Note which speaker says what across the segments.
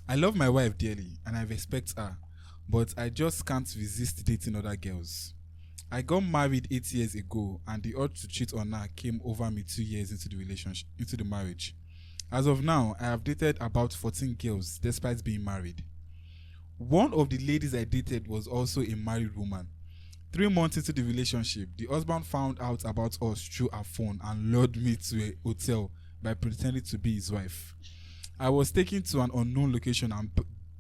Speaker 1: I love my wife dearly and I respect her, but I just can't resist dating other girls. I got married 8 years ago, and the urge to cheat on her came over me 2 years into the relationship, into the marriage. As of now, I have dated about 14 girls despite being married. One of the ladies I dated was also a married woman. 3 months into the relationship, the husband found out about us through her phone and lured me to a hotel by pretending to be his wife. I was taken to an unknown location and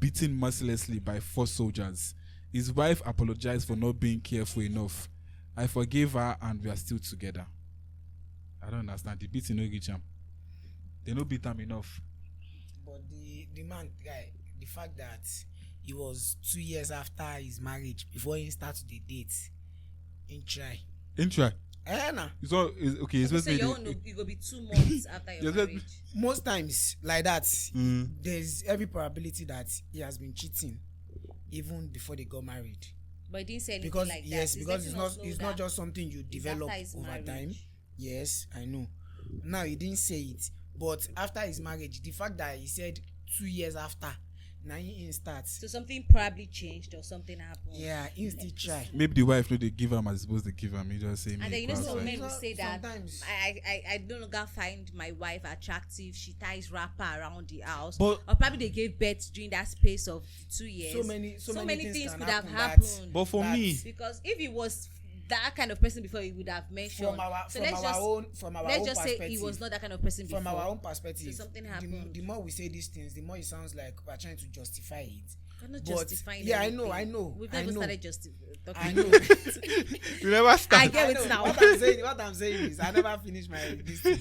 Speaker 1: beaten mercilessly by 4 soldiers. His wife apologized for not being careful enough. I forgave her and we are still together. I don't understand. The beating no reach him. They no beat him enough.
Speaker 2: But the man guy, the fact that it was 2 years after his marriage before he started the date, in try. Nah.
Speaker 1: It's all okay. It's
Speaker 3: So you know it will be 2 months after your marriage.
Speaker 2: Most times like that, there's every probability that he has been cheating even before they got married.
Speaker 3: But he didn't say anything
Speaker 2: Because
Speaker 3: like that.
Speaker 2: yes, because it's not just something you develop over
Speaker 3: marriage.
Speaker 2: time. Yes, I know. Now he didn't say it, but after his marriage, the fact that he said 2 years after, now he starts.
Speaker 3: So something probably changed or something happened.
Speaker 2: Yeah, he still try.
Speaker 1: Maybe the wife know they give him as supposed to give him. He just say me.
Speaker 3: And then you know
Speaker 1: go
Speaker 3: some
Speaker 1: outside.
Speaker 3: men will say that
Speaker 2: Sometimes.
Speaker 3: I no longer find my wife attractive. She ties wrapper around the house.
Speaker 1: But-
Speaker 3: or probably they gave birth during that space of 2 years.
Speaker 2: So many things
Speaker 3: could
Speaker 2: can
Speaker 3: have
Speaker 2: happen
Speaker 3: happened.
Speaker 1: But for
Speaker 2: That-
Speaker 1: me,
Speaker 3: Because if he was that kind of person before, he would have mentioned.
Speaker 2: from our
Speaker 3: let's
Speaker 2: own
Speaker 3: just say
Speaker 2: perspective,
Speaker 3: he was not that kind of person before.
Speaker 2: from our own perspective,
Speaker 3: So something happened.
Speaker 2: the more we say these things, the more it sounds like we're trying to justify it.
Speaker 3: We're not
Speaker 2: But
Speaker 3: justifying
Speaker 2: yeah,
Speaker 3: anything.
Speaker 2: I know.
Speaker 3: We've
Speaker 2: I
Speaker 3: never
Speaker 2: know.
Speaker 3: started talking.
Speaker 2: I know.
Speaker 1: you never start.
Speaker 3: I get
Speaker 2: I
Speaker 3: it
Speaker 2: know.
Speaker 3: now.
Speaker 2: What I'm saying is, I never finished my this thing.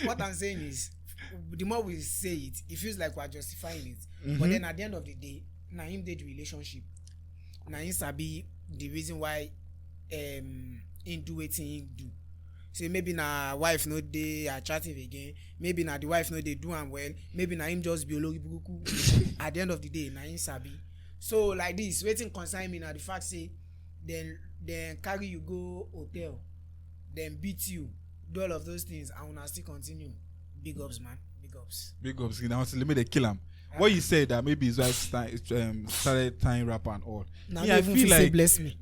Speaker 2: What I'm saying is, the more we say it, it feels like we're justifying it. But then at the end of the day, now him did the relationship. Now him sabi the reason why him do wetin him do. Say maybe na wife no dey attractive again. Maybe na the wife no dey do am well. Maybe na him just be ologi buruku. At the end of the day, na him sabi. So like this, wetin concern me na the fact say then carry you go hotel, then beat you, do all of those things, and una still continue. Big ups, man. Big ups.
Speaker 1: Big ups. Now let me they kill him. What you said that maybe his wife started tying rapper and all.
Speaker 2: Now
Speaker 1: Yeah, I feel
Speaker 2: say
Speaker 1: like
Speaker 2: bless me.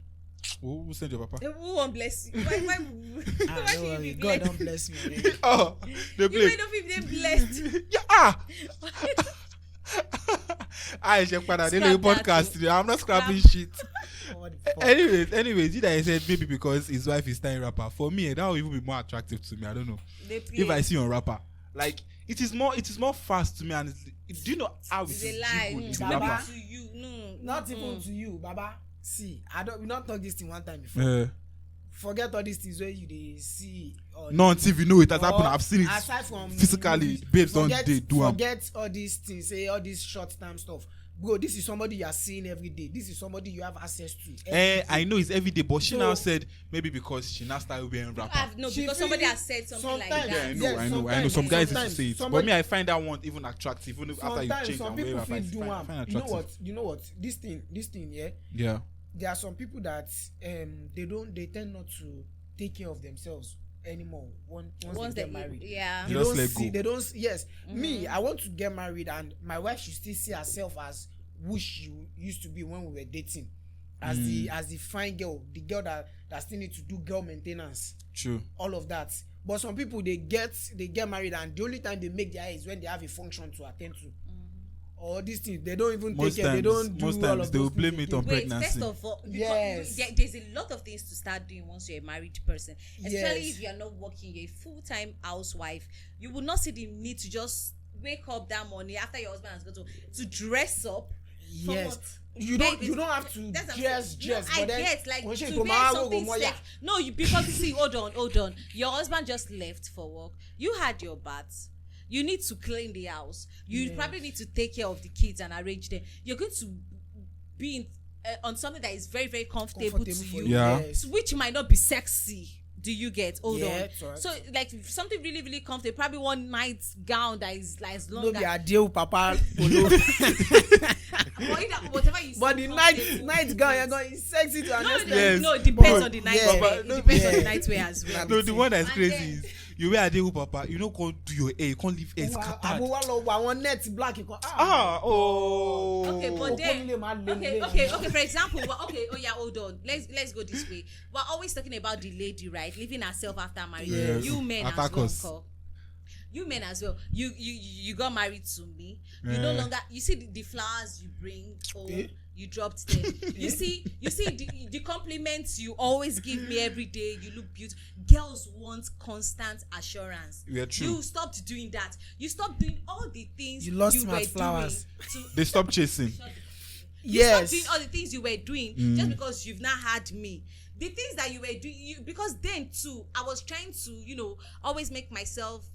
Speaker 1: who sent your papa?
Speaker 3: Who won't bless you? Why
Speaker 2: No
Speaker 3: should you
Speaker 2: worry,
Speaker 3: be
Speaker 2: God
Speaker 3: blessed?
Speaker 2: don't bless me. Already.
Speaker 1: Oh, they
Speaker 3: You
Speaker 1: play.
Speaker 3: might not be blessed.
Speaker 1: Yeah. I check for that. They know
Speaker 3: Scrap that
Speaker 1: podcast
Speaker 3: too.
Speaker 1: today. I'm not scrapping
Speaker 3: Scrap.
Speaker 1: shit.
Speaker 2: What the fuck?
Speaker 1: Anyways, I said maybe because his wife is tying rapper. For me, that would even be more attractive to me. I don't know.
Speaker 3: They play.
Speaker 1: If I see on rapper, like it is more fast to me. And do you know how it
Speaker 3: It's
Speaker 1: is
Speaker 3: a lie.
Speaker 1: jiggled in
Speaker 2: Baba.
Speaker 1: rapper?
Speaker 3: To you, no.
Speaker 2: Not even to you, Baba. See, we not talk this thing one time before.
Speaker 1: Uh,
Speaker 2: Forget all these things where you they see. Or
Speaker 1: no, on TV, no, it has
Speaker 2: or
Speaker 1: happened. I've seen it
Speaker 2: aside from
Speaker 1: physically.
Speaker 2: movies,
Speaker 1: Babes don't they do them.
Speaker 2: Forget all these things, say all this short time stuff. Bro, this is somebody you are seeing every day. This is somebody you have access to. every day.
Speaker 1: I know it's every day, but she
Speaker 2: So-
Speaker 1: now said maybe because she now started wearing rapper.
Speaker 3: No,
Speaker 2: She
Speaker 3: because
Speaker 2: feel
Speaker 3: somebody
Speaker 2: it
Speaker 3: has said something like
Speaker 2: sometimes.
Speaker 3: that.
Speaker 1: Yeah, I know. Some guys used to say it,
Speaker 2: somebody-
Speaker 1: but me, I find that one even attractive. Even after you
Speaker 2: Sometimes
Speaker 1: change
Speaker 2: some
Speaker 1: and wear
Speaker 2: people
Speaker 1: rapper,
Speaker 2: feel
Speaker 1: it's
Speaker 2: do
Speaker 1: fine,
Speaker 2: one.
Speaker 1: fine,
Speaker 2: You know what? This thing, yeah.
Speaker 1: Yeah.
Speaker 2: There are some people that they tend not to take care of themselves anymore once they get married.
Speaker 3: Yeah.
Speaker 1: They just let go.
Speaker 2: They don't. Yes, me. I want to get married, and my wife should still see herself as who she used to be when we were dating, as the fine girl, the girl that still need to do girl maintenance,
Speaker 1: True.
Speaker 2: all of that. But some people they get married, and the only time they make their is when they have a function to attend to. Or these things they don't even
Speaker 1: Most
Speaker 2: take care. They don't do
Speaker 1: most
Speaker 2: all
Speaker 1: times
Speaker 2: of
Speaker 1: they
Speaker 2: those
Speaker 1: will blame
Speaker 2: things
Speaker 1: it on
Speaker 2: again.
Speaker 3: Wait,
Speaker 1: pregnancy.
Speaker 3: first of all, because
Speaker 2: Yes.
Speaker 3: there's a lot of things to start doing once you're a married person. Especially
Speaker 2: Yes.
Speaker 3: if you're not working, you're a full-time housewife. You will not see the need to just wake up that morning after your husband has gone to dress up. For
Speaker 2: Yes.
Speaker 3: what?
Speaker 2: You don't have to
Speaker 3: That's what I'm
Speaker 2: dress,
Speaker 3: saying.
Speaker 2: but
Speaker 3: I
Speaker 2: then
Speaker 3: get like
Speaker 2: when she
Speaker 3: to
Speaker 2: go
Speaker 3: wear
Speaker 2: marry,
Speaker 3: something
Speaker 2: go moya.
Speaker 3: sex. No, because you see, hold on. Your husband just left for work. You had your bath. You need to clean the house. You probably need to take care of the kids and arrange them. You're going to be in, on something that is very, very comfortable to
Speaker 2: for
Speaker 3: you,
Speaker 1: Yeah.
Speaker 2: Yes.
Speaker 3: which might not be sexy. Do you get? Hold
Speaker 2: Yeah,
Speaker 3: on.
Speaker 2: it's alright.
Speaker 3: So like something really, really comfortable. Probably one night gown that is like as long
Speaker 2: No be
Speaker 3: as
Speaker 2: ideal, Papa Polo.
Speaker 3: whatever you.
Speaker 2: But
Speaker 3: see
Speaker 2: the
Speaker 3: comfortable
Speaker 2: night gown, you're going it's sexy to
Speaker 3: No,
Speaker 2: understand.
Speaker 1: Yes.
Speaker 3: no, it depends
Speaker 1: But-
Speaker 3: on the night
Speaker 2: yeah.
Speaker 3: wear. It
Speaker 1: No,
Speaker 3: depends on
Speaker 2: yeah.
Speaker 3: the night wear as well.
Speaker 1: No, the one that's
Speaker 3: And
Speaker 1: crazy
Speaker 3: then-
Speaker 1: is You wear a day papa. You know, can't do your hair. You can't leave hair scattered.
Speaker 2: One net black.
Speaker 3: Okay, but then okay. For example, hold on. Let's go this way. We're always talking about the lady, right? Leaving herself after marriage.
Speaker 1: Yes.
Speaker 3: You men
Speaker 1: Attack
Speaker 3: as well.
Speaker 1: us.
Speaker 3: Call. You men as well. You got married to me. You no longer. You see the flowers you bring. You dropped them. You see the compliments you always give me every day. You look beautiful. Girls want constant assurance.
Speaker 1: Yeah, true.
Speaker 3: You stopped doing that. You stopped doing all the things
Speaker 2: You lost
Speaker 3: were
Speaker 2: my flowers.
Speaker 3: doing.
Speaker 1: They stopped chasing.
Speaker 3: You stopped doing all the things you were doing just because you've not had me. The things that you were doing, because then too, I was trying to, always make myself,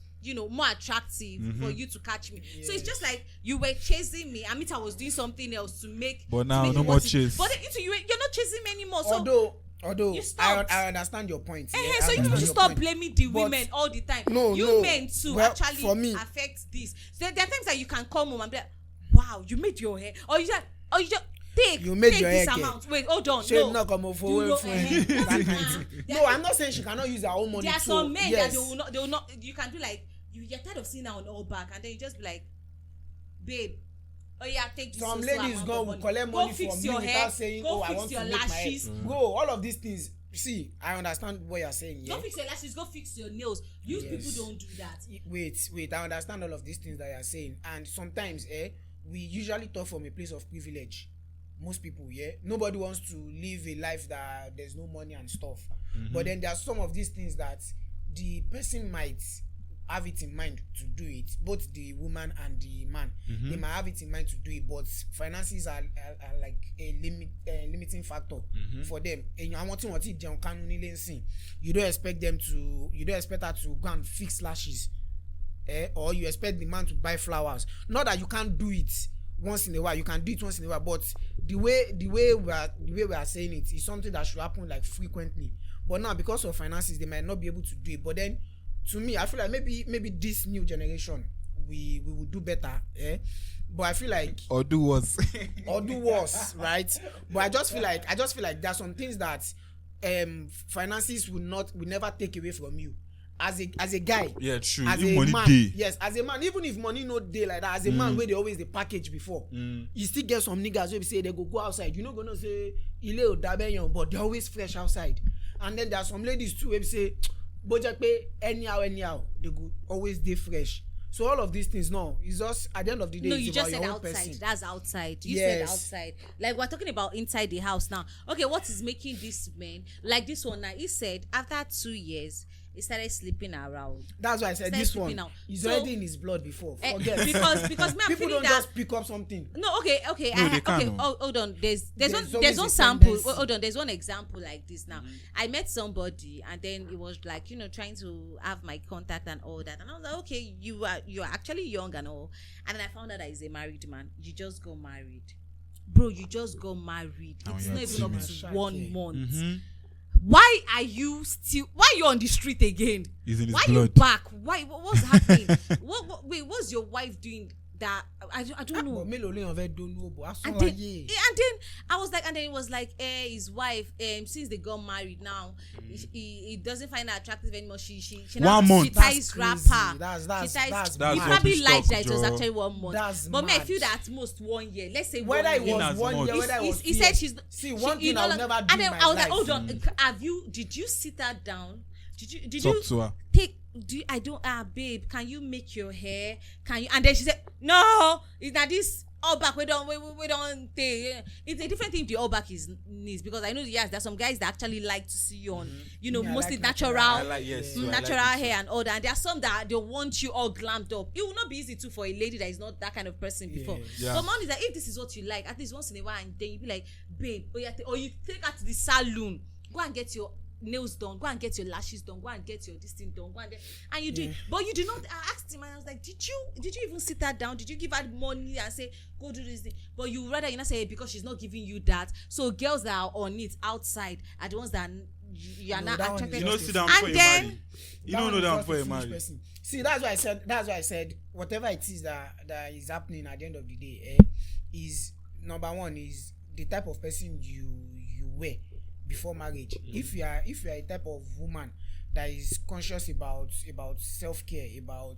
Speaker 3: more attractive for you to catch me. Yes. So it's just like you were chasing me. I was doing something else to make.
Speaker 1: But now no more chase.
Speaker 3: But you're not chasing me anymore. So
Speaker 2: although I understand your point.
Speaker 3: Yeah, so you need to stop blaming the women all the time. You men too actually
Speaker 2: for me,
Speaker 3: affect this. So there are times that you can come home and be like, wow, you made your hair, or you just take
Speaker 2: your
Speaker 3: this
Speaker 2: hair
Speaker 3: amount. Wait, hold on.
Speaker 2: No, I'm not saying she cannot use her own money.
Speaker 3: There are some men that they will not. You can do like you're tired of seeing her on all back, and then you just be like, babe. Oh yeah, take this.
Speaker 2: Some ladies will collect money from me without saying, I want to make my hair. Bro, all of these things. See, I understand what you're saying. Yeah?
Speaker 3: Go fix your lashes. Go fix your nails. People don't do that.
Speaker 2: Wait. I understand all of these things that you're saying, and sometimes, we usually talk from a place of privilege. Most people, nobody wants to live a life that there's no money and stuff. But then there are some of these things that the person might have it in mind to do it, both the woman and the man. They might have it in mind to do it, but finances are like a limiting factor for them. And you don't expect her to go and fix lashes, or you expect the man to buy flowers. Not that you can't do it once in a while, you can do it once in a while, but the way we are saying it is something that should happen like frequently. But now, because of finances, they might not be able to do it. But then, to me, I feel like maybe this new generation we will do better. But I feel like
Speaker 1: or do worse,
Speaker 2: right? But I just feel like there are some things that finances will never take away from you. As a guy,
Speaker 1: yeah, true.
Speaker 2: As
Speaker 1: if
Speaker 2: a
Speaker 1: money
Speaker 2: man,
Speaker 1: day.
Speaker 2: yes, as a man, even if money no day like that, as a man where they always the package before, you still get some niggas where say they go outside. You not gonna say ile o dabeyan, but they're always fresh outside. And then there are some ladies too where say, budget pay anyhow, they go always day fresh. So all of these things, it's just at the end of the day.
Speaker 3: No,
Speaker 2: it's
Speaker 3: you just said
Speaker 2: your
Speaker 3: outside.
Speaker 2: person.
Speaker 3: That's outside. You said outside. Like we're talking about inside the house now. Okay, what is making this man like this one now? He said after 2 years, he started sleeping around.
Speaker 2: That's why I said this one. He's already in his blood before. Forget.
Speaker 3: Because me, I'm
Speaker 2: people don't just pick up something.
Speaker 3: No, okay. Hold on. There's one sample.
Speaker 2: Tendency.
Speaker 3: Hold on. There's one example like this now. I met somebody and then it was like trying to have my contact and all that, and I was like, okay, you're actually young and all, and then I found out that he's a married man. You just got married, bro. You just got married. It's not even up to 1 month. Why are you on the street again?
Speaker 1: He's in his
Speaker 3: why
Speaker 1: blood.
Speaker 3: You back? Why? What's happening? Wait, what's your wife doing? That I don't know.
Speaker 2: And
Speaker 3: then I was like, and then it was like, his wife, since they got married now, he doesn't find her attractive anymore. She
Speaker 1: 1 month.
Speaker 3: She ties wrapper.
Speaker 2: That's
Speaker 3: he probably liked that it was actually 1 month.
Speaker 2: But
Speaker 3: me, I feel that at most 1 year. Let's say
Speaker 2: whether it was 1 year, whether it was
Speaker 3: he said she's.
Speaker 2: See, one thing I'll never do.
Speaker 3: And then I was like, hold on, did you sit her down? Did
Speaker 1: Talk
Speaker 3: you
Speaker 1: to her.
Speaker 3: Babe, can you make your hair? Can you? And then she said, no, it's not this all back. We don't take. It's a different thing. The all back is needs, because I know there's some guys that actually like to see you on, mostly
Speaker 2: like
Speaker 3: natural,
Speaker 2: natural
Speaker 3: hair and all that. And there are some that they want you all glammed up. It will not be easy too for a lady that is not that kind of person before.
Speaker 1: Yeah.
Speaker 3: But man is like, if this is what you like, at least once in a while, and then you be like, babe, or you take her to the salon, go and get your nails done, go and get your lashes done, go and get your this thing done, and you do it. But you do not. I asked him and I was like, did you even sit her down? Did you give her money and say, go do this thing? But you rather say, because she's not giving you that. So girls that are on it outside are the ones that you are not attracted to.
Speaker 1: Sit down before you marry. You don't know that before you marry.
Speaker 2: See, that's why I said whatever it is that is happening at the end of the day, is number one is the type of person you were before marriage. If you are a type of woman that is conscious about self-care, about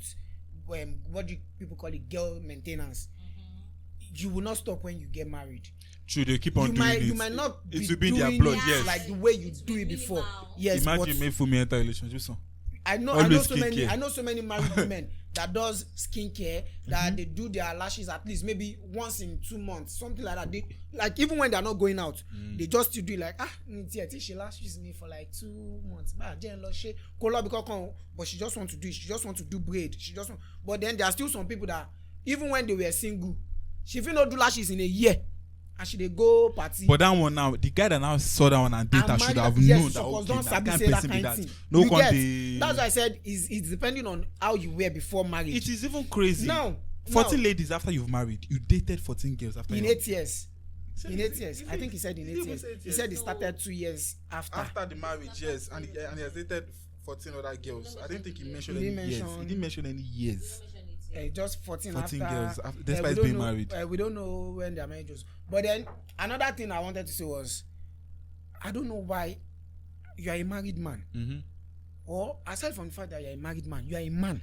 Speaker 2: what do people call it, girl maintenance, you will not stop when you get married.
Speaker 1: True, they keep on doing it.
Speaker 2: You might not
Speaker 1: it
Speaker 2: be
Speaker 1: will be in their
Speaker 2: doing
Speaker 1: blood,
Speaker 2: it
Speaker 1: yes.
Speaker 2: like the way you do it before. Yes,
Speaker 1: Imagine me for me enter relationship. So.
Speaker 2: I know so many married women that does skincare, that they do their lashes at least maybe once in 2 months, something like that. They like, even when they're not going out, they just still do like, she lashes me for like 2 months. But she just want to do it. She just want to do braid. But then there are still some people that even when they were single, she will not do lashes in a year. And she they go party.
Speaker 1: But that one now, the guy that now saw that one and data should have known that, okay, that can't person be that. No one.
Speaker 2: That's why I said it's depending on how you were before marriage.
Speaker 1: It is even crazy.
Speaker 2: Now,
Speaker 1: 14 ladies after you've married, you dated 14 girls after
Speaker 2: in 8 years. In 8 years, I think he said in 8 years. He said he started 2 years after
Speaker 1: the marriage. Yes, and he has dated 14 other girls. I didn't think he mentioned any years. He didn't mention any years.
Speaker 2: Just 14
Speaker 1: after
Speaker 2: girls.
Speaker 1: Despite being married.
Speaker 2: We don't know when their marriage was. But then another thing I wanted to say was, I don't know why you are a married man, or aside from the fact that you are a married man, you are a man.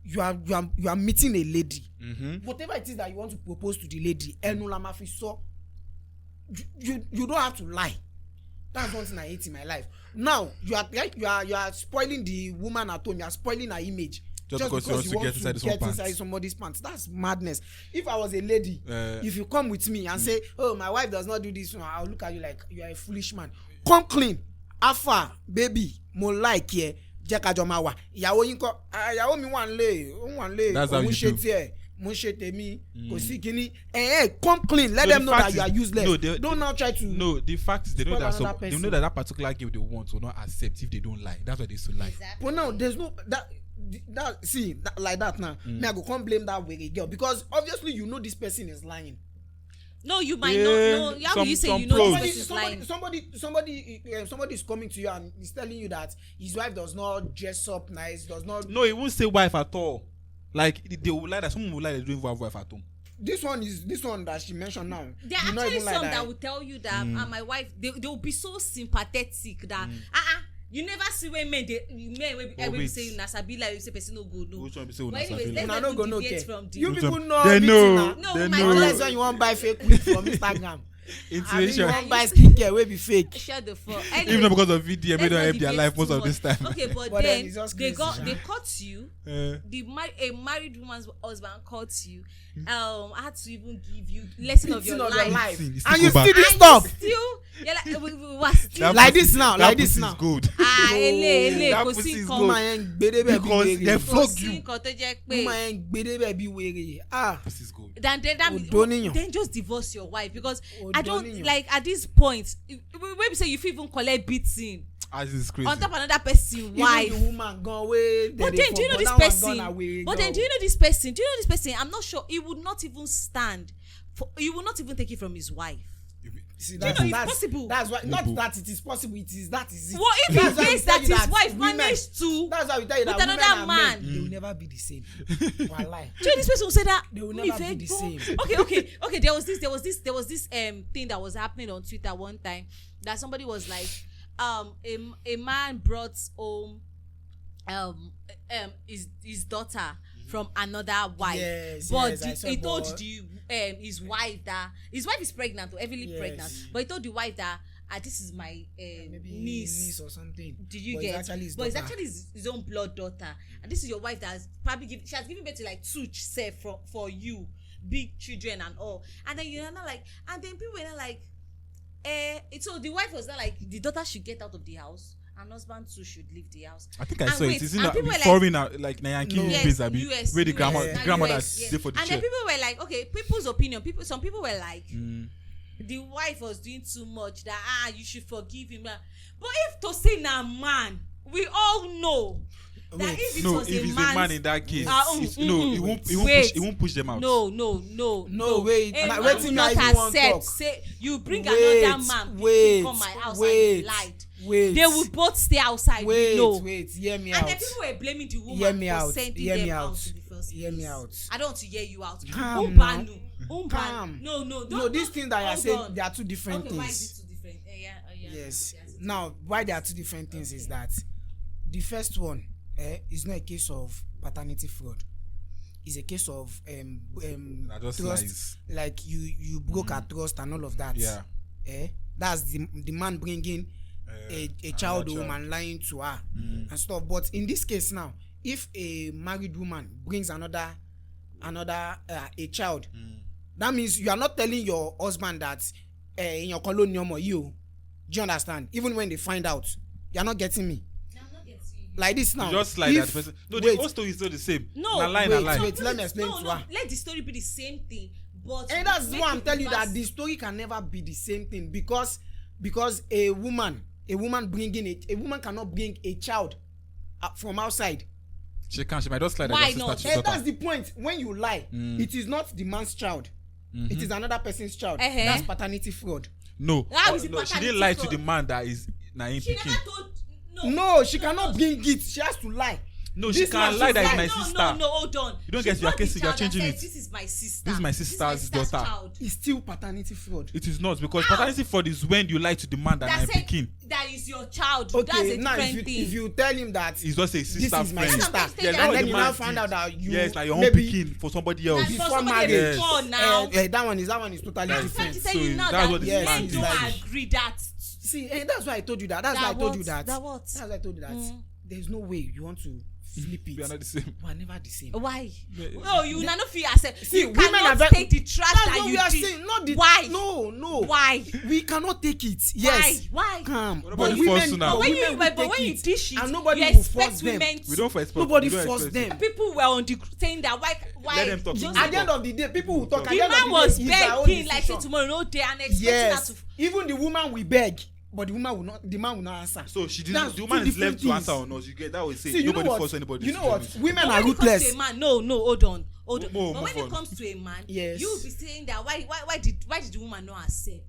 Speaker 2: You are meeting a lady. Whatever it is that you want to propose to the lady, you don't have to lie. That's one thing I hate in my life. Now you are spoiling the woman at home. You are spoiling her image. Just because you want to get inside somebody's pants. That's madness. If I was a lady, if you come with me and say, oh, my wife does not do this, I'll look at you like you are a foolish man. Come clean. Alpha, baby, mo like here. Jekajomawa. Ìyàwó yín kọ́, ìyàwó mi wà nílé. That's how you do. Mo ṣe tèmi, kò sí kíní. Come clean. Let them know that you are useless. No, don't now try to.
Speaker 1: No, the fact is they know that particular girl they want will not accept if they don't lie. That's why they so lie.
Speaker 3: Exactly.
Speaker 2: But now there's no like that now. Me I go come blame that way girl, because obviously you know this person is lying.
Speaker 3: No, you might not know. How will you say you know this person is lying?
Speaker 2: Somebody is coming to you and is telling you that his wife does not dress up nice, does not.
Speaker 1: No, he won't say wife at all. Like they will lie that someone will lie they don't even have wife at home.
Speaker 2: This one that she mentioned now.
Speaker 3: There are actually some that will tell you that my wife they will be so sympathetic that you never see when men will say Nasabi like you say person no go no.
Speaker 1: Which one be say
Speaker 3: But anyways, let's
Speaker 2: not
Speaker 3: go
Speaker 2: no
Speaker 3: deviate from the.
Speaker 2: You people know.
Speaker 1: They know.
Speaker 3: No,
Speaker 2: Unless when you want buy fake wig from Instagram.
Speaker 1: Intuition.
Speaker 2: You want buy skincare will be fake.
Speaker 3: Shut the fuck.
Speaker 1: Even because of VDM, they don't help their life most of this time.
Speaker 3: Okay, but then they caught you. A married woman's husband caught you. Had to even give you lesson of your life.
Speaker 2: And you still didn't stop.
Speaker 1: Like
Speaker 2: this now.
Speaker 1: That pussy is good. That pussy is good. Because they flog you. Pussy is good.
Speaker 3: Then just divorce your wife, because I don't like at this point. Maybe say you feel even collect beating.
Speaker 1: As is crazy.
Speaker 3: On top of another person's wife.
Speaker 2: Even the woman gone away.
Speaker 3: But then do you know this person? Do you know this person? I'm not sure he would not even stand for. He will not even take it from his wife.
Speaker 2: See,
Speaker 3: it's possible.
Speaker 2: That's why. Not that it is possible. It is that is it.
Speaker 3: Well, if he thinks that his wife managed to.
Speaker 2: That's why we tell you that
Speaker 3: with another man,
Speaker 2: they will never be the same. Why lie?
Speaker 3: Do you know this person will say that
Speaker 2: they will never be the same.
Speaker 3: Okay. There was this thing that was happening on Twitter one time that somebody was like, a man brought home his daughter from another wife, but he told his wife that his wife is pregnant or heavily pregnant, but he told the wife that this is my niece
Speaker 2: or something.
Speaker 3: Did you
Speaker 2: but
Speaker 3: get?
Speaker 2: But
Speaker 3: it's actually his own blood daughter, and this is your wife that has probably she has given birth to like 2 for you, big children and all, and then you're not like, and then people were not like, so the wife was not like the daughter should get out of the house. And husband too should leave the house.
Speaker 1: I think I saw it. Isn't that foreign like Nyanki
Speaker 3: US,
Speaker 1: where the grandmother stay for the
Speaker 3: and
Speaker 1: chair.
Speaker 3: then people were like, okay, people's opinion. Some people were like, the wife was doing too much. That you should forgive him. But if to say na man, we all know that if it's a man
Speaker 1: in that case, he won't push them out.
Speaker 3: No.
Speaker 2: Wait.
Speaker 3: Wait till not accept. Say you bring another man come my house and lied. They will both stay outside.
Speaker 2: Hear me out.
Speaker 3: And then people were blaming the woman for sending them out to the first place.
Speaker 2: Hear me out.
Speaker 3: I don't want to hear you out.
Speaker 2: Calm. No, these things that you are saying, they are two different things.
Speaker 3: Why is it two different?
Speaker 2: Yes. Now, why there are two different things is that The first one is not a case of paternity fraud. It's a case of trust,
Speaker 1: lies.
Speaker 2: like you broke our trust and all of that.
Speaker 1: Yeah.
Speaker 2: That's the man bringing a child home and lying to her and stuff. But in this case now, if a married woman brings another a child, that means you are not telling your husband that in your colonium or you. Do you understand? Even when they find out, you are not getting me. Like this now.
Speaker 1: You just like that person. No, the whole story is still the same.
Speaker 3: No,
Speaker 2: wait, let me explain to her.
Speaker 3: Let the story be the same thing. But
Speaker 2: And that's why I'm telling you that the story can never be the same thing because a woman cannot bring a child from outside.
Speaker 1: She can't. She might just like
Speaker 3: Why
Speaker 1: that.
Speaker 3: not?
Speaker 2: And that's the point. When you lie, it is not the man's child. It is another person's child. That's paternity fraud.
Speaker 1: No,
Speaker 3: That is
Speaker 1: no, she
Speaker 3: paternity
Speaker 1: didn't lie to
Speaker 3: fraud.
Speaker 1: the man that is Naim
Speaker 3: She
Speaker 1: Pikin.
Speaker 3: never told.
Speaker 2: No, she cannot bring it. She has to lie.
Speaker 1: No, she
Speaker 2: This
Speaker 1: can't
Speaker 2: man
Speaker 1: lie
Speaker 2: should
Speaker 1: that is
Speaker 2: lie.
Speaker 1: my
Speaker 3: No,
Speaker 1: sister.
Speaker 3: no, hold on.
Speaker 1: You don't
Speaker 3: She's
Speaker 1: get your
Speaker 3: not
Speaker 1: case,
Speaker 3: the
Speaker 1: you're
Speaker 3: child that
Speaker 1: changing
Speaker 3: said,
Speaker 1: it.
Speaker 3: This is my sister.
Speaker 1: This is my sister's daughter.
Speaker 3: child.
Speaker 2: It's still paternity fraud.
Speaker 1: It is not because paternity fraud is when you lie to the man that
Speaker 3: That
Speaker 1: Naim
Speaker 3: said,
Speaker 1: Pikin.
Speaker 3: that is your child. That's
Speaker 2: Okay,
Speaker 3: a
Speaker 2: now
Speaker 3: different thing.
Speaker 2: if you tell him that
Speaker 1: He's just a
Speaker 2: this
Speaker 1: sister
Speaker 2: is my
Speaker 1: friend.
Speaker 2: sister,
Speaker 3: Yeah,
Speaker 1: Yeah,
Speaker 3: and
Speaker 1: that's what
Speaker 2: then
Speaker 1: the
Speaker 2: you
Speaker 1: man
Speaker 2: now find
Speaker 1: did.
Speaker 2: out that you
Speaker 1: Yes, like your own
Speaker 2: maybe
Speaker 1: Pikin for somebody else.
Speaker 3: That's
Speaker 2: before
Speaker 3: for somebody
Speaker 2: marriage.
Speaker 3: before now.
Speaker 2: that one is totally
Speaker 3: I'm trying
Speaker 2: different.
Speaker 3: to tell
Speaker 1: So
Speaker 3: you now
Speaker 1: that's
Speaker 3: that
Speaker 1: what
Speaker 2: this
Speaker 3: men
Speaker 2: man
Speaker 3: don't
Speaker 2: did.
Speaker 3: agree that.
Speaker 2: See, that's why I told you that. That's why I told you that.
Speaker 3: That what?
Speaker 2: That's why I told you that. There's no way you want to flip it.
Speaker 1: We are not the same.
Speaker 2: We are never the same.
Speaker 3: Why?
Speaker 1: Yeah.
Speaker 3: No, you will not feel accept.
Speaker 2: See,
Speaker 3: You
Speaker 2: women
Speaker 3: cannot
Speaker 2: are very-
Speaker 3: take the trash
Speaker 2: That's
Speaker 3: that
Speaker 2: what
Speaker 3: you
Speaker 2: we are
Speaker 3: did.
Speaker 2: saying. Not the
Speaker 3: Why?
Speaker 2: No.
Speaker 3: Why?
Speaker 2: We cannot take it. Yes.
Speaker 3: Why?
Speaker 2: Calm.
Speaker 1: What
Speaker 2: But
Speaker 1: about you force
Speaker 2: women,
Speaker 1: now?
Speaker 3: But when you
Speaker 2: women will
Speaker 3: but
Speaker 2: take
Speaker 3: when you
Speaker 2: it,
Speaker 3: dish it,
Speaker 2: and nobody
Speaker 3: you
Speaker 2: will
Speaker 3: expect
Speaker 2: force them.
Speaker 3: women
Speaker 1: We don't force.
Speaker 2: Nobody
Speaker 1: we don't
Speaker 2: forced
Speaker 1: expect
Speaker 2: them.
Speaker 3: people were on the saying that why
Speaker 1: Let them talk.
Speaker 3: just
Speaker 2: At the end of the day, people will talk. At
Speaker 3: the
Speaker 2: the end
Speaker 3: man
Speaker 2: of the
Speaker 3: was
Speaker 2: day, it's their own
Speaker 3: begging like say
Speaker 2: decision.
Speaker 3: tomorrow no day and expecting
Speaker 2: Yes.
Speaker 3: her to
Speaker 2: Even the woman will beg, but the man will not answer.
Speaker 1: So she didn't.
Speaker 2: That's
Speaker 1: The woman
Speaker 2: two
Speaker 1: is left
Speaker 2: different
Speaker 1: to answer
Speaker 2: things.
Speaker 1: or not. You get that? We say
Speaker 2: See, you know
Speaker 1: nobody
Speaker 2: what?
Speaker 1: force anybody.
Speaker 2: You
Speaker 1: to
Speaker 2: know
Speaker 1: do
Speaker 2: what?
Speaker 1: it.
Speaker 2: Women
Speaker 3: But
Speaker 2: are
Speaker 3: when it comes to
Speaker 2: ruthless.
Speaker 3: a man, no, hold on.
Speaker 1: Move
Speaker 3: But
Speaker 1: on.
Speaker 3: when it comes to a man,
Speaker 2: Yes.
Speaker 3: you will be saying that why did the woman not accept?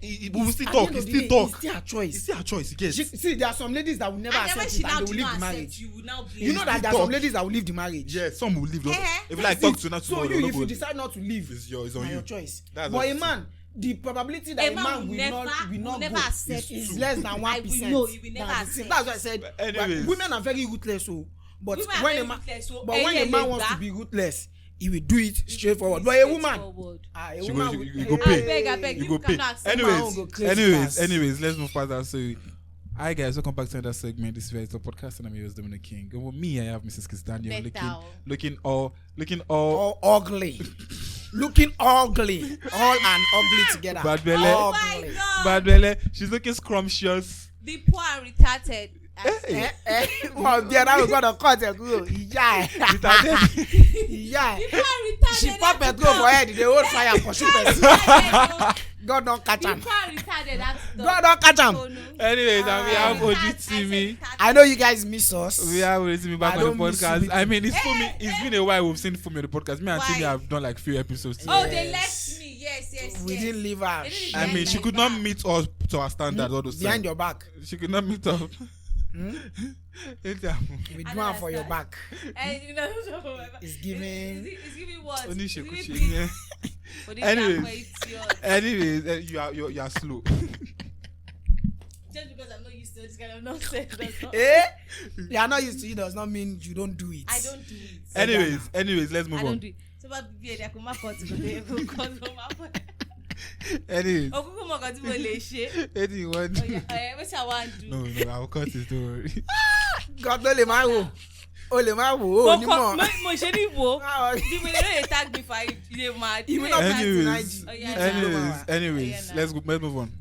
Speaker 1: We will still
Speaker 2: At the
Speaker 1: talk.
Speaker 2: end
Speaker 1: He
Speaker 2: of the
Speaker 1: still
Speaker 2: day,
Speaker 1: talk.
Speaker 2: It's still her choice.
Speaker 1: It's still her choice. He gets.
Speaker 2: See, there are some ladies that will never
Speaker 3: And then when
Speaker 2: accept
Speaker 3: she
Speaker 2: it
Speaker 3: now
Speaker 2: and they
Speaker 3: do
Speaker 2: will leave
Speaker 3: not
Speaker 2: the
Speaker 3: accept,
Speaker 2: marriage.
Speaker 3: you will now blame
Speaker 2: You know
Speaker 3: her.
Speaker 2: that there are
Speaker 1: Talk.
Speaker 2: some ladies that will leave the marriage.
Speaker 1: Yeah, some will leave.
Speaker 3: Eh,
Speaker 1: If
Speaker 2: That's
Speaker 1: like
Speaker 2: it.
Speaker 1: talk to not
Speaker 2: So
Speaker 1: tomorrow,
Speaker 2: you, if
Speaker 1: no
Speaker 2: you
Speaker 1: go.
Speaker 2: decide not to leave,
Speaker 1: It's on
Speaker 2: na
Speaker 1: you.
Speaker 2: your choice.
Speaker 1: That's
Speaker 2: But
Speaker 1: what
Speaker 2: a
Speaker 1: it
Speaker 2: man, the probability that a man will not
Speaker 3: never
Speaker 2: go
Speaker 3: accept
Speaker 2: is
Speaker 3: it.
Speaker 2: less than
Speaker 3: I
Speaker 2: 1%.
Speaker 3: will know, he will never
Speaker 2: That's
Speaker 3: accept.
Speaker 2: why I said
Speaker 1: But anyways.
Speaker 2: women are very ruthless. So, but
Speaker 3: Women are
Speaker 2: when
Speaker 3: very
Speaker 2: a man,
Speaker 3: ruthless, so
Speaker 2: but when a man wants to be ruthless, he will do it straightforward. But a woman,
Speaker 3: Straightforward.
Speaker 2: a
Speaker 1: She
Speaker 2: woman
Speaker 1: go-
Speaker 2: will-
Speaker 1: you go pay.
Speaker 3: I beg,
Speaker 1: You
Speaker 3: you
Speaker 1: go pay.
Speaker 3: cannot accept
Speaker 2: my own go crazy pass.
Speaker 1: Anyways, let's move further. So, hi guys, welcome back to another segment. This is the podcast, and I'm your host Dominoking. And with me, I have Mrskizzdaniel looking all
Speaker 2: all ugly, looking ugly, all and ugly together.
Speaker 1: Bad belly.
Speaker 3: Oh my
Speaker 2: Ugly.
Speaker 3: God.
Speaker 1: bad belly. She's looking scrumptious.
Speaker 3: The poor and retarded.
Speaker 2: Well, there I was gonna cut a girl. Yeah,
Speaker 1: Retarded.
Speaker 2: yeah.
Speaker 3: The poor and retarded.
Speaker 2: She pop a girl for head. They hold fire for shoot person. God don't catch
Speaker 3: The
Speaker 2: him.
Speaker 3: poor and retarded.
Speaker 2: God don't catch him.
Speaker 1: Anyways, and we have Ogteamie.
Speaker 2: I know you guys miss us.
Speaker 1: We have Ogteamie back
Speaker 2: I
Speaker 1: on the
Speaker 2: don't miss you,
Speaker 1: podcast.
Speaker 2: Vicky.
Speaker 1: I mean, it's been a while we've seen Fumi on the podcast. Me and
Speaker 3: Why?
Speaker 1: Timmy have done like few episodes together.
Speaker 3: Oh, they left me. Yes.
Speaker 2: We didn't leave her.
Speaker 3: They didn't
Speaker 1: I
Speaker 3: leave
Speaker 1: mean,
Speaker 3: me
Speaker 1: she
Speaker 3: like
Speaker 1: could not
Speaker 3: that.
Speaker 1: meet us to our standards all those
Speaker 2: Behind
Speaker 1: times.
Speaker 2: your back.
Speaker 1: She could not meet up.
Speaker 2: We do one for your
Speaker 3: understand.
Speaker 2: back.
Speaker 3: You know,
Speaker 2: It's giving.
Speaker 3: It's giving what?
Speaker 1: Only
Speaker 3: It's
Speaker 1: she
Speaker 3: giving
Speaker 1: could
Speaker 3: please.
Speaker 1: yeah.
Speaker 3: For this
Speaker 1: Anyways.
Speaker 3: time where it's yours.
Speaker 1: Anyways, you are slow.
Speaker 3: Just because I'm not used to this kind of nonsense. Does not,
Speaker 2: You are not used to it does not mean you don't do it.
Speaker 3: I don't do it.
Speaker 1: Anyways, let's move
Speaker 3: I don't
Speaker 1: on.
Speaker 3: do it. So but be there, come out to go cause
Speaker 1: Anyways,
Speaker 3: oh, come on, mo le ṣe.
Speaker 1: anyone.
Speaker 3: Oh yeah, what I want to do.
Speaker 1: No, I'll cut it. Don't worry.
Speaker 2: God ló lè máa wò. O lè máa wò ó onímọ̀.
Speaker 3: Mo ṣe ní wo. The way they tag me for it, they mad.
Speaker 2: You will not
Speaker 3: They
Speaker 2: be
Speaker 3: mad.
Speaker 2: tonight.
Speaker 3: Oh, yeah,
Speaker 1: Anyways,
Speaker 3: Yeah,
Speaker 1: let's move on.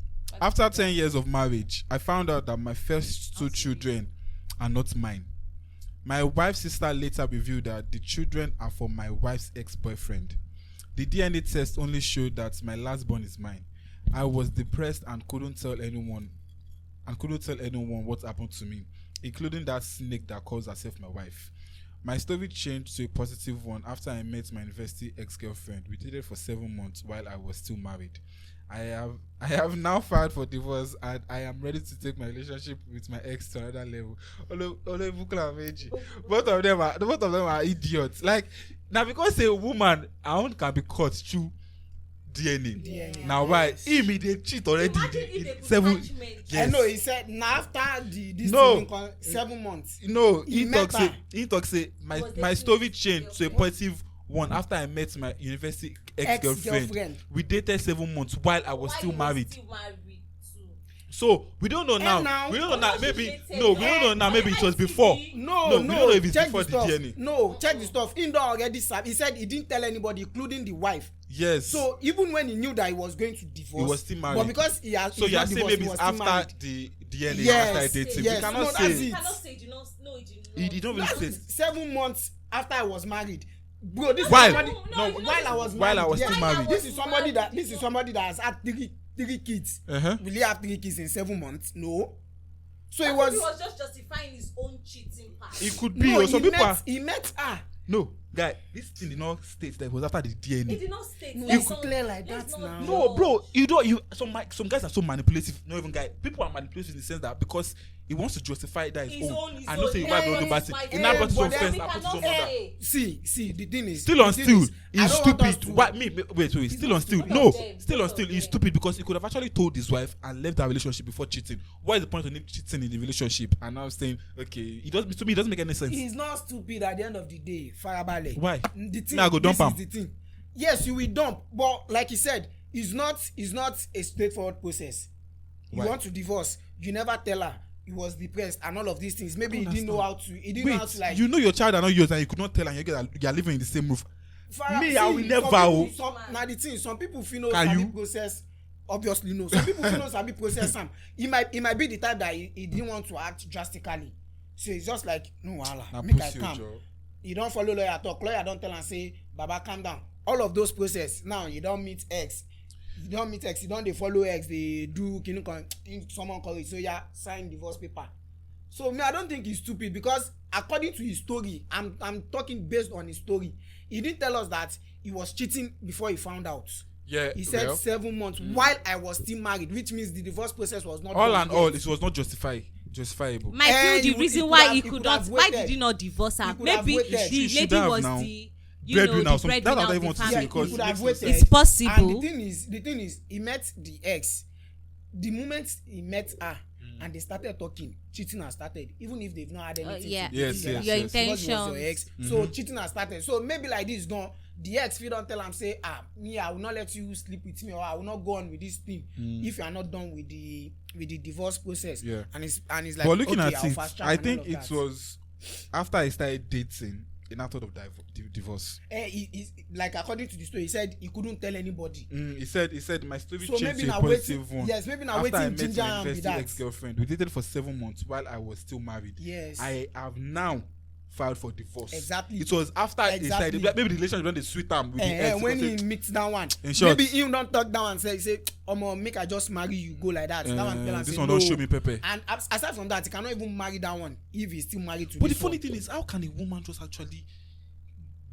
Speaker 1: After 10 years of marriage, I found out that my first two children are not mine. My wife's sister later revealed that the children are from my wife's ex-boyfriend. The DNA test only showed that my last born is mine. I was depressed and couldn't tell anyone what happened to me, including that snake that calls herself my wife. My story changed to a positive one after I met my university ex-girlfriend. We dated for 7 months while I was still married. I have now filed for divorce and I am ready to take my relationship with my ex to another level. Both of them are idiots. Like now, because a woman, her own can be cut through
Speaker 2: DNA.
Speaker 1: Now why him he dey cheat already?
Speaker 3: Imagine if they put
Speaker 1: 7
Speaker 3: attachment.
Speaker 1: yes.
Speaker 2: I know he said now after this
Speaker 1: No.
Speaker 2: thing 7 months.
Speaker 1: No,
Speaker 2: He
Speaker 1: he
Speaker 2: met
Speaker 1: talk say
Speaker 2: her.
Speaker 3: Was
Speaker 1: my
Speaker 3: the
Speaker 1: story
Speaker 3: thing-
Speaker 1: changed to a positive one after I met my university
Speaker 2: Ex-girlfriend.
Speaker 1: ex-girlfriend. We dated 7 months while I was
Speaker 3: Why
Speaker 1: still
Speaker 3: you
Speaker 1: married.
Speaker 3: still married too?
Speaker 1: So we don't know now.
Speaker 2: now-
Speaker 1: We don't know now.
Speaker 3: What
Speaker 1: Maybe
Speaker 3: she
Speaker 1: no. We
Speaker 3: dated?
Speaker 1: don't know now. Maybe it was
Speaker 3: ICT.
Speaker 1: before.
Speaker 2: No,
Speaker 1: we don't know if it's
Speaker 2: check
Speaker 1: before
Speaker 2: the
Speaker 1: the
Speaker 2: stuff.
Speaker 1: DNA.
Speaker 2: No, check the stuff. He don't already serve. He said he didn't tell anybody, including the wife.
Speaker 1: Yes.
Speaker 2: So even when he knew that he was going to divorce,
Speaker 1: He was still married.
Speaker 2: But because he has,
Speaker 1: So
Speaker 2: he's
Speaker 1: you are
Speaker 2: not
Speaker 1: saying
Speaker 2: divorced,
Speaker 1: maybe
Speaker 2: he
Speaker 1: it's
Speaker 2: was still
Speaker 1: after
Speaker 2: married.
Speaker 1: the DNA
Speaker 2: Yes,
Speaker 1: after dating.
Speaker 2: yes.
Speaker 1: We cannot
Speaker 2: No,
Speaker 1: say.
Speaker 2: that's
Speaker 3: You
Speaker 2: it.
Speaker 3: cannot say you did not. No, you did not.
Speaker 1: He don't really say.
Speaker 2: That's 7 months after I was married. Bro, this
Speaker 1: While-
Speaker 2: is somebody,
Speaker 3: no,
Speaker 2: no,
Speaker 3: you
Speaker 2: while
Speaker 3: know,
Speaker 2: I was
Speaker 1: while
Speaker 2: married.
Speaker 1: I was
Speaker 2: yes.
Speaker 1: still married.
Speaker 2: This is somebody that has had three kids.
Speaker 1: Uh-huh.
Speaker 2: Will he have 3 kids in 7 months? No. So
Speaker 3: I
Speaker 2: it
Speaker 3: thought
Speaker 2: was.
Speaker 3: he was just justifying his own cheating part.
Speaker 1: It could be.
Speaker 2: No,
Speaker 1: Or some people.
Speaker 2: he met her.
Speaker 1: No, guy. This thing did not state that it was after the
Speaker 3: It
Speaker 1: DNA.
Speaker 3: did not state.
Speaker 2: No,
Speaker 3: Let's
Speaker 2: it's
Speaker 3: not-
Speaker 2: clear like
Speaker 3: let's
Speaker 2: that
Speaker 3: not
Speaker 2: now.
Speaker 1: No,
Speaker 3: judge.
Speaker 1: bro, some guys are so manipulative. Not even guy. People are manipulative in the sense that because he wants to justify that his own. I know say
Speaker 3: his
Speaker 1: wife
Speaker 3: own.
Speaker 1: don't do bad thing.
Speaker 3: His
Speaker 1: He now
Speaker 3: wife.
Speaker 1: brought his own
Speaker 2: But
Speaker 1: first
Speaker 2: then
Speaker 1: and put his own
Speaker 3: we cannot
Speaker 1: mother.
Speaker 3: say.
Speaker 2: See, the thing is.
Speaker 1: Still on
Speaker 2: the thing
Speaker 1: still,
Speaker 2: is,
Speaker 1: he's
Speaker 2: I don't want us
Speaker 1: stupid.
Speaker 2: to-
Speaker 1: What me? Wait. Still on still.
Speaker 3: both
Speaker 1: No,
Speaker 3: of them,
Speaker 1: still on
Speaker 3: both
Speaker 1: still.
Speaker 3: of
Speaker 1: He's
Speaker 3: them.
Speaker 1: stupid because he could have actually told his wife and left that relationship before cheating. What is the point of him cheating in the relationship and now saying, okay, to me it doesn't make any sense.
Speaker 2: He's not stupid at the end of the day. Farabale.
Speaker 1: Why?
Speaker 2: The thing,
Speaker 1: Now I go dump
Speaker 2: this is
Speaker 1: am.
Speaker 2: the thing. Yes, you will dump, but like he said, it's not a straightforward process. You
Speaker 1: Why?
Speaker 2: want to divorce, you never tell her. He was depressed and all of these things. Maybe he
Speaker 1: don't
Speaker 2: didn't know how to. He didn't know how to
Speaker 1: Wait,
Speaker 2: like.
Speaker 1: you know your child are not yours and you could not tell and you are living in the same roof. Me, I will
Speaker 2: see,
Speaker 1: never,
Speaker 2: some people- Now the thing, some people feel no
Speaker 1: Can
Speaker 2: sabi
Speaker 1: you?
Speaker 2: process. Obviously no. Some people feel no sabi process am. He might be the type that he didn't want to act drastically. So it's just like no wahala.
Speaker 1: Na
Speaker 2: Make I
Speaker 1: pussy,
Speaker 2: calm.
Speaker 1: Ojo.
Speaker 2: You don't follow lawyer talk. Lawyer don't tell and say Baba calm down. All of those process now you don't meet X. You don't they follow X. They do someone call it so yeah sign divorce paper. So me I don't think he's stupid because according to his story, I'm talking based on his story. He didn't tell us that he was cheating before he found out.
Speaker 1: Yeah,
Speaker 2: He said
Speaker 1: well,
Speaker 2: 7 months while I was still married, which means the divorce process was not
Speaker 1: all
Speaker 2: done
Speaker 1: and
Speaker 2: yet.
Speaker 1: all, it was not justifiable.
Speaker 3: Might feel the
Speaker 2: he
Speaker 3: reason
Speaker 2: could
Speaker 3: why
Speaker 2: have-
Speaker 3: he
Speaker 2: he
Speaker 3: could
Speaker 2: could
Speaker 3: not.
Speaker 2: have
Speaker 3: Why
Speaker 2: waited.
Speaker 3: did he not divorce her?
Speaker 2: He could have
Speaker 3: Maybe
Speaker 2: waited.
Speaker 3: the
Speaker 1: She should
Speaker 3: lady
Speaker 1: have
Speaker 3: was
Speaker 1: now.
Speaker 3: the
Speaker 1: Breadwinner or
Speaker 3: the
Speaker 1: something.
Speaker 3: breadwinner
Speaker 1: That's what I
Speaker 3: of the
Speaker 1: want to say,
Speaker 3: family.
Speaker 1: because
Speaker 2: he could
Speaker 1: it
Speaker 2: have
Speaker 1: makes no
Speaker 2: waited.
Speaker 3: It's possible.
Speaker 2: And the thing is, he met the ex. The moment he met her and they started talking, cheating has started. Even if they've not had anything.
Speaker 3: Yeah.
Speaker 2: to do
Speaker 1: Yes,
Speaker 2: together.
Speaker 1: yes,
Speaker 3: Your
Speaker 1: yes.
Speaker 2: Because he was your
Speaker 3: intentions.
Speaker 2: ex. So cheating has started. So maybe like this, the ex feel don't tell him say, me, I will not let you sleep with me, or I will not go on with this thing if you are not done with the divorce process.
Speaker 1: Yeah.
Speaker 2: And it's like,
Speaker 1: But looking
Speaker 2: okay,
Speaker 1: at
Speaker 2: I'll
Speaker 1: it,
Speaker 2: fast track
Speaker 1: I
Speaker 2: and all
Speaker 1: think
Speaker 2: of
Speaker 1: it
Speaker 2: that.
Speaker 1: was after I started dating, in that thought of divorce.
Speaker 2: Like according to the story, he said he couldn't tell anybody.
Speaker 1: He said my story
Speaker 2: So
Speaker 1: changed
Speaker 2: maybe
Speaker 1: to a
Speaker 2: now
Speaker 1: positive
Speaker 2: waiting.
Speaker 1: one.
Speaker 2: Yes, maybe now
Speaker 1: After I
Speaker 2: waiting
Speaker 1: met
Speaker 2: ginger
Speaker 1: my
Speaker 2: and be
Speaker 1: university
Speaker 2: that.
Speaker 1: ex-girlfriend, we dated for 7 months while I was still married.
Speaker 2: Yes.
Speaker 1: I have now filed for divorce.
Speaker 2: Exactly.
Speaker 1: It was after it
Speaker 2: Exactly.
Speaker 1: started. Maybe the relationship when they sweet am with the ex.
Speaker 2: When
Speaker 1: because
Speaker 2: he mixed that one,
Speaker 1: In short-
Speaker 2: maybe him don't talk down and say, make I just marry you, go like that. That one tell and
Speaker 1: this
Speaker 2: say,
Speaker 1: one
Speaker 2: no.
Speaker 1: don't show me pepper.
Speaker 2: And aside from that, he cannot even marry that one if he's still married to
Speaker 1: But the
Speaker 2: this
Speaker 1: funny
Speaker 2: one.
Speaker 1: thing is, how can a woman just actually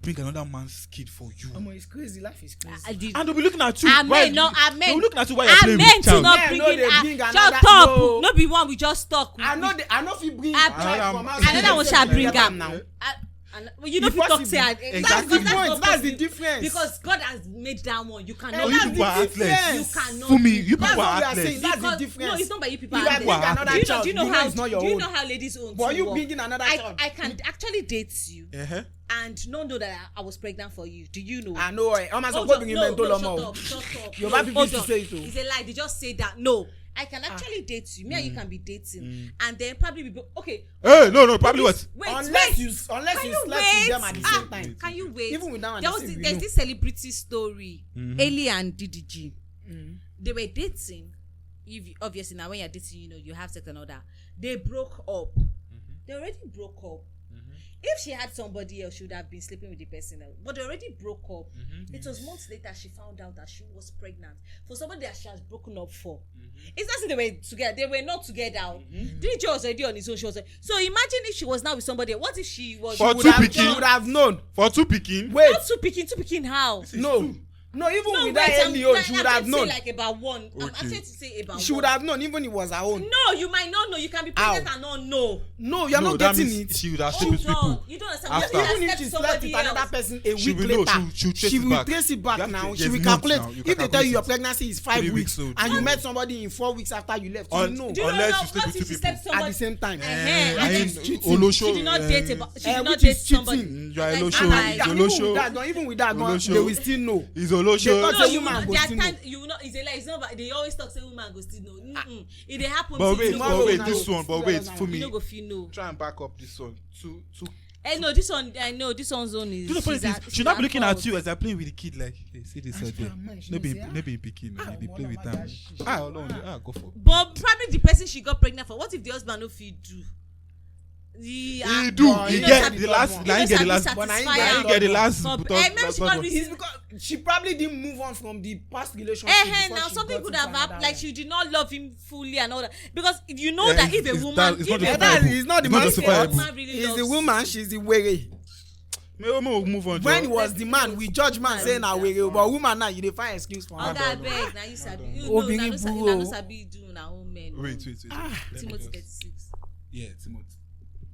Speaker 1: bring another man's kid for you?
Speaker 2: It's crazy. Life is crazy.
Speaker 1: And they'll be looking at you.
Speaker 3: Amen.
Speaker 1: Why-
Speaker 3: No,
Speaker 1: They'll
Speaker 3: amen.
Speaker 1: be looking at you while you're playing with
Speaker 3: Amen
Speaker 1: the
Speaker 3: to
Speaker 1: child.
Speaker 3: not
Speaker 2: Yeah, no,
Speaker 3: bringing
Speaker 2: they
Speaker 3: her.
Speaker 2: bring
Speaker 3: Shut
Speaker 2: another-
Speaker 3: up.
Speaker 2: no.
Speaker 3: No be one we just talk.
Speaker 2: I know if he bring
Speaker 3: Another-
Speaker 2: from outside,
Speaker 3: another one shall bring
Speaker 2: am
Speaker 3: am.
Speaker 2: now.
Speaker 3: Well, you know,
Speaker 2: If
Speaker 3: if you talk
Speaker 2: possible.
Speaker 3: say
Speaker 1: Exactly.
Speaker 2: That's the point.
Speaker 3: not
Speaker 2: That's the
Speaker 3: possible.
Speaker 2: difference.
Speaker 3: Because God has made that one. You cannot.
Speaker 1: Oh, you
Speaker 2: That's
Speaker 1: people
Speaker 2: the
Speaker 1: are heartless.
Speaker 2: difference.
Speaker 3: You cannot.
Speaker 1: For me,
Speaker 3: do
Speaker 1: you
Speaker 3: that.
Speaker 2: That's
Speaker 1: people are
Speaker 2: what we are
Speaker 1: heartless.
Speaker 2: saying. That's the
Speaker 3: Because-
Speaker 2: difference.
Speaker 3: No, it's not by you people.
Speaker 2: You
Speaker 3: are
Speaker 2: are
Speaker 3: there.
Speaker 2: bringing
Speaker 1: another
Speaker 3: Do you know?
Speaker 2: child.
Speaker 3: Do you know
Speaker 2: You
Speaker 3: how?
Speaker 2: know it's not your
Speaker 3: Do you
Speaker 2: own.
Speaker 3: know how ladies own?
Speaker 2: But
Speaker 3: thing
Speaker 2: you
Speaker 3: work?
Speaker 2: bringing another child.
Speaker 3: I can actually date you
Speaker 1: Uh-huh.
Speaker 3: and not know that I was pregnant for you. Do you know?
Speaker 2: I know. I'm
Speaker 3: Hold
Speaker 2: supposed
Speaker 3: on,
Speaker 2: to bring
Speaker 3: no,
Speaker 2: mental
Speaker 3: shut
Speaker 2: lomo.
Speaker 3: up, shut up.
Speaker 2: Yoruba people
Speaker 3: hold
Speaker 2: used to
Speaker 3: on.
Speaker 2: say it too.
Speaker 3: It's a lie. They just say that. No, I can actually date you. Me and you can be dating, and then probably be okay.
Speaker 1: Hey, no, probably what?
Speaker 3: Wait,
Speaker 2: Unless
Speaker 3: wait.
Speaker 2: you
Speaker 3: Can
Speaker 2: slept
Speaker 3: you
Speaker 2: with
Speaker 3: wait?
Speaker 2: them at the same time.
Speaker 3: Can you wait?
Speaker 2: Even with that one,
Speaker 3: there
Speaker 2: they
Speaker 3: was
Speaker 2: say we
Speaker 3: there's
Speaker 2: know.
Speaker 3: this celebrity story. Ellie and DDG. They were dating. If obviously now when you're dating, you know you have sex and all that. They broke up. They already broke up. If she had somebody else, she would have been sleeping with the person else. But they already broke up. It was months later she found out that she was pregnant for somebody that she has broken up for. It's not that they were together. They were not together. DJ was already on his own. She was so imagine if she was now with somebody. What if she was?
Speaker 1: For
Speaker 2: Would
Speaker 1: two
Speaker 2: have-
Speaker 1: pikin.
Speaker 2: you would have known.
Speaker 1: For two picking.
Speaker 2: Wait,
Speaker 3: Not two picking how?
Speaker 2: no. No, even
Speaker 3: No,
Speaker 2: with
Speaker 3: wait,
Speaker 2: that early on, she would have
Speaker 3: I'm
Speaker 2: known.
Speaker 3: like about one. I'm
Speaker 1: Okay.
Speaker 3: actually to say about
Speaker 2: She would
Speaker 3: one.
Speaker 2: have known, even it was her own.
Speaker 3: No, you might not know. You can be pregnant
Speaker 2: Ow.
Speaker 3: and not know.
Speaker 2: No, you're
Speaker 1: No,
Speaker 2: not
Speaker 1: that
Speaker 2: getting
Speaker 1: means
Speaker 2: it.
Speaker 1: she would have
Speaker 3: Oh,
Speaker 1: slept with people.
Speaker 3: no, you don't understand.
Speaker 1: After.
Speaker 3: You
Speaker 2: Even if
Speaker 3: accept
Speaker 2: she slept with
Speaker 3: somebody
Speaker 2: another
Speaker 3: else.
Speaker 2: person a
Speaker 1: She
Speaker 2: week
Speaker 1: will know,
Speaker 2: later,
Speaker 1: she'll trace
Speaker 2: she
Speaker 1: it
Speaker 2: will
Speaker 1: back.
Speaker 2: trace it back
Speaker 1: You have
Speaker 2: now.
Speaker 1: to-
Speaker 2: She
Speaker 1: there's
Speaker 2: will
Speaker 1: months
Speaker 2: calculate.
Speaker 1: now, you
Speaker 2: If
Speaker 1: can
Speaker 2: they tell you your
Speaker 1: calculate it.
Speaker 2: pregnancy is 5
Speaker 1: 3
Speaker 2: weeks,
Speaker 1: weeks old.
Speaker 2: and you
Speaker 1: Ah.
Speaker 2: met somebody in 4 weeks after you left, you
Speaker 1: Un-
Speaker 2: know
Speaker 3: Do you
Speaker 1: Unless
Speaker 3: know
Speaker 1: you sleep
Speaker 3: what
Speaker 1: with
Speaker 3: if
Speaker 1: two
Speaker 3: she
Speaker 1: people.
Speaker 3: slept
Speaker 2: at the
Speaker 3: somebody?
Speaker 2: same time.
Speaker 3: And
Speaker 1: I
Speaker 3: then
Speaker 2: cheating.
Speaker 1: Olosho,
Speaker 3: she did not date about. She did not
Speaker 2: which
Speaker 3: date
Speaker 2: is cheating.
Speaker 3: somebody.
Speaker 1: You are
Speaker 3: Like,
Speaker 1: Olosho.
Speaker 2: And
Speaker 3: I-
Speaker 1: It's
Speaker 2: even
Speaker 1: Olosho.
Speaker 2: with that, even with that,
Speaker 1: Olosho.
Speaker 2: they will still know.
Speaker 1: It's
Speaker 2: They
Speaker 1: Olosho.
Speaker 2: thought
Speaker 3: No,
Speaker 2: say
Speaker 3: you
Speaker 2: woman
Speaker 3: will,
Speaker 2: go
Speaker 3: there are
Speaker 2: still know.
Speaker 3: times you will not. It's a lie. It's not. But they always talk say woman go still know. If they happen,
Speaker 1: But
Speaker 3: to
Speaker 1: wait,
Speaker 3: you,
Speaker 2: tomorrow
Speaker 1: but wait,
Speaker 2: now,
Speaker 1: this one, but
Speaker 2: still
Speaker 1: wait,
Speaker 2: doesn't
Speaker 1: for
Speaker 2: know.
Speaker 1: me,
Speaker 3: you no go feel no.
Speaker 1: try and back up this one. Two.
Speaker 3: No, this one. I know this one's own is.
Speaker 1: Do you know funny
Speaker 3: she's
Speaker 1: thing?
Speaker 3: at-
Speaker 1: She'll not be
Speaker 3: she's
Speaker 1: looking
Speaker 3: at
Speaker 1: at
Speaker 3: fault.
Speaker 1: you as I'm playing with the kid. Like, hey, see this
Speaker 2: As
Speaker 1: or
Speaker 2: for
Speaker 1: there.
Speaker 2: her mind, she
Speaker 1: No be,
Speaker 2: know say,
Speaker 1: no be picking.
Speaker 2: ah,
Speaker 1: They play with
Speaker 2: mother,
Speaker 1: them.
Speaker 2: shit.
Speaker 1: Go for.
Speaker 3: But probably the person she got pregnant for. What if the husband no fit do?
Speaker 1: He
Speaker 2: boy,
Speaker 1: do.
Speaker 2: you
Speaker 1: He
Speaker 2: know
Speaker 1: get
Speaker 2: sabi
Speaker 1: the
Speaker 2: God
Speaker 1: last.
Speaker 2: one.
Speaker 1: Now he
Speaker 3: You
Speaker 1: get the
Speaker 3: know
Speaker 1: last.
Speaker 3: sabi
Speaker 2: But now he
Speaker 3: satisfy
Speaker 2: get
Speaker 3: her.
Speaker 1: He get the
Speaker 2: God
Speaker 1: last.
Speaker 3: For-
Speaker 1: but
Speaker 3: maybe
Speaker 1: last
Speaker 3: she
Speaker 1: God
Speaker 3: got
Speaker 1: one.
Speaker 3: reason-
Speaker 2: It's because she probably didn't move on from the past relationship. before
Speaker 3: Now
Speaker 2: she
Speaker 3: something
Speaker 2: got
Speaker 3: could
Speaker 2: into
Speaker 3: have happened.
Speaker 2: another
Speaker 3: Like
Speaker 2: one.
Speaker 3: she did not love him fully and all that. Because you know
Speaker 1: Yeah,
Speaker 3: that if a
Speaker 1: it's
Speaker 3: woman,
Speaker 1: that- it's not
Speaker 3: if a
Speaker 1: justifiable.
Speaker 3: man,
Speaker 2: It's not the
Speaker 1: It's not
Speaker 2: man's
Speaker 1: justifiable.
Speaker 2: fault.
Speaker 3: Man really
Speaker 2: It's the
Speaker 3: loves
Speaker 2: woman, she's the were.
Speaker 1: May we move on.
Speaker 2: When it
Speaker 1: Joe.
Speaker 2: was the man, we judge man saying na were, but woman now you dey find excuse for her.
Speaker 3: Oga abeg, na you sabi. You know,
Speaker 2: Obìnrin
Speaker 3: na no sabi-
Speaker 2: burú
Speaker 3: na
Speaker 2: o.
Speaker 3: no sabi do na own men.
Speaker 1: Wait. Let me
Speaker 3: Timothy
Speaker 1: just-
Speaker 3: 36.
Speaker 1: Yeah, Timothy.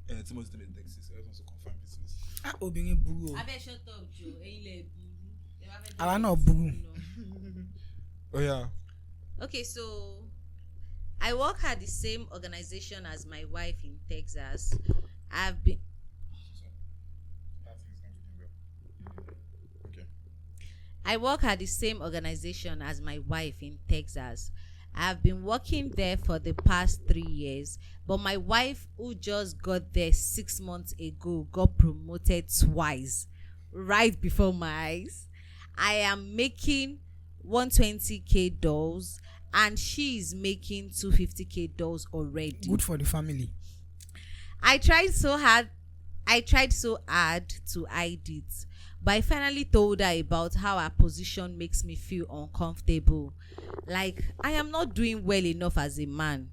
Speaker 1: Timothy 36. I want to confirm this.
Speaker 2: Ah, obìnrin burú o.
Speaker 3: Abeg shut up Joe, ẹ̀yin lẹ burú. Ẹ bá fẹ́
Speaker 2: Àwa
Speaker 3: dé
Speaker 2: náà
Speaker 3: ẹ̀yin
Speaker 2: burú.
Speaker 3: náà.
Speaker 1: Oh yeah.
Speaker 3: Okay, so I work at the same organization as my wife in Texas. I've been
Speaker 1: Okay.
Speaker 3: I work at the same organization as my wife in Texas. I've been working there for the past 3 years, but my wife, who just got there 6 months ago, got promoted twice right before my eyes. I am making 120k dolls, and she is making 250k dolls already.
Speaker 2: Good for the family.
Speaker 3: I tried so hard to hide it, but I finally told her about how her position makes me feel uncomfortable. Like I am not doing well enough as a man.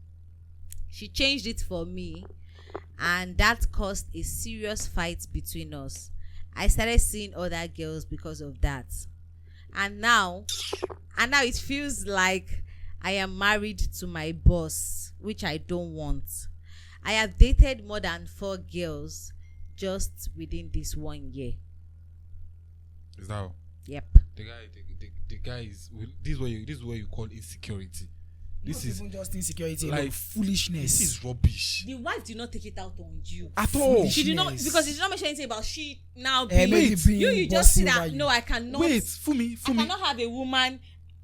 Speaker 3: She changed it for me, and that caused a serious fight between us. I started seeing other girls because of that. And now it feels like I am married to my boss, which I don't want. I have dated more than 4 girls just within this 1 year.
Speaker 1: Is that all?
Speaker 3: Yep.
Speaker 1: The guy is. This is what you call insecurity. This
Speaker 2: Not
Speaker 1: is
Speaker 2: even just insecurity,
Speaker 1: like
Speaker 2: like foolishness.
Speaker 1: this is rubbish.
Speaker 3: The wife did not take it out on you.
Speaker 1: At all.
Speaker 3: She did not,
Speaker 2: Foolishness.
Speaker 3: because she did not mention anything about she now
Speaker 2: Eh,
Speaker 3: being.
Speaker 2: maybe being
Speaker 3: You just see
Speaker 2: bossy
Speaker 3: that
Speaker 2: over you.
Speaker 3: no, I cannot.
Speaker 1: Wait, Fumi.
Speaker 3: I cannot have a woman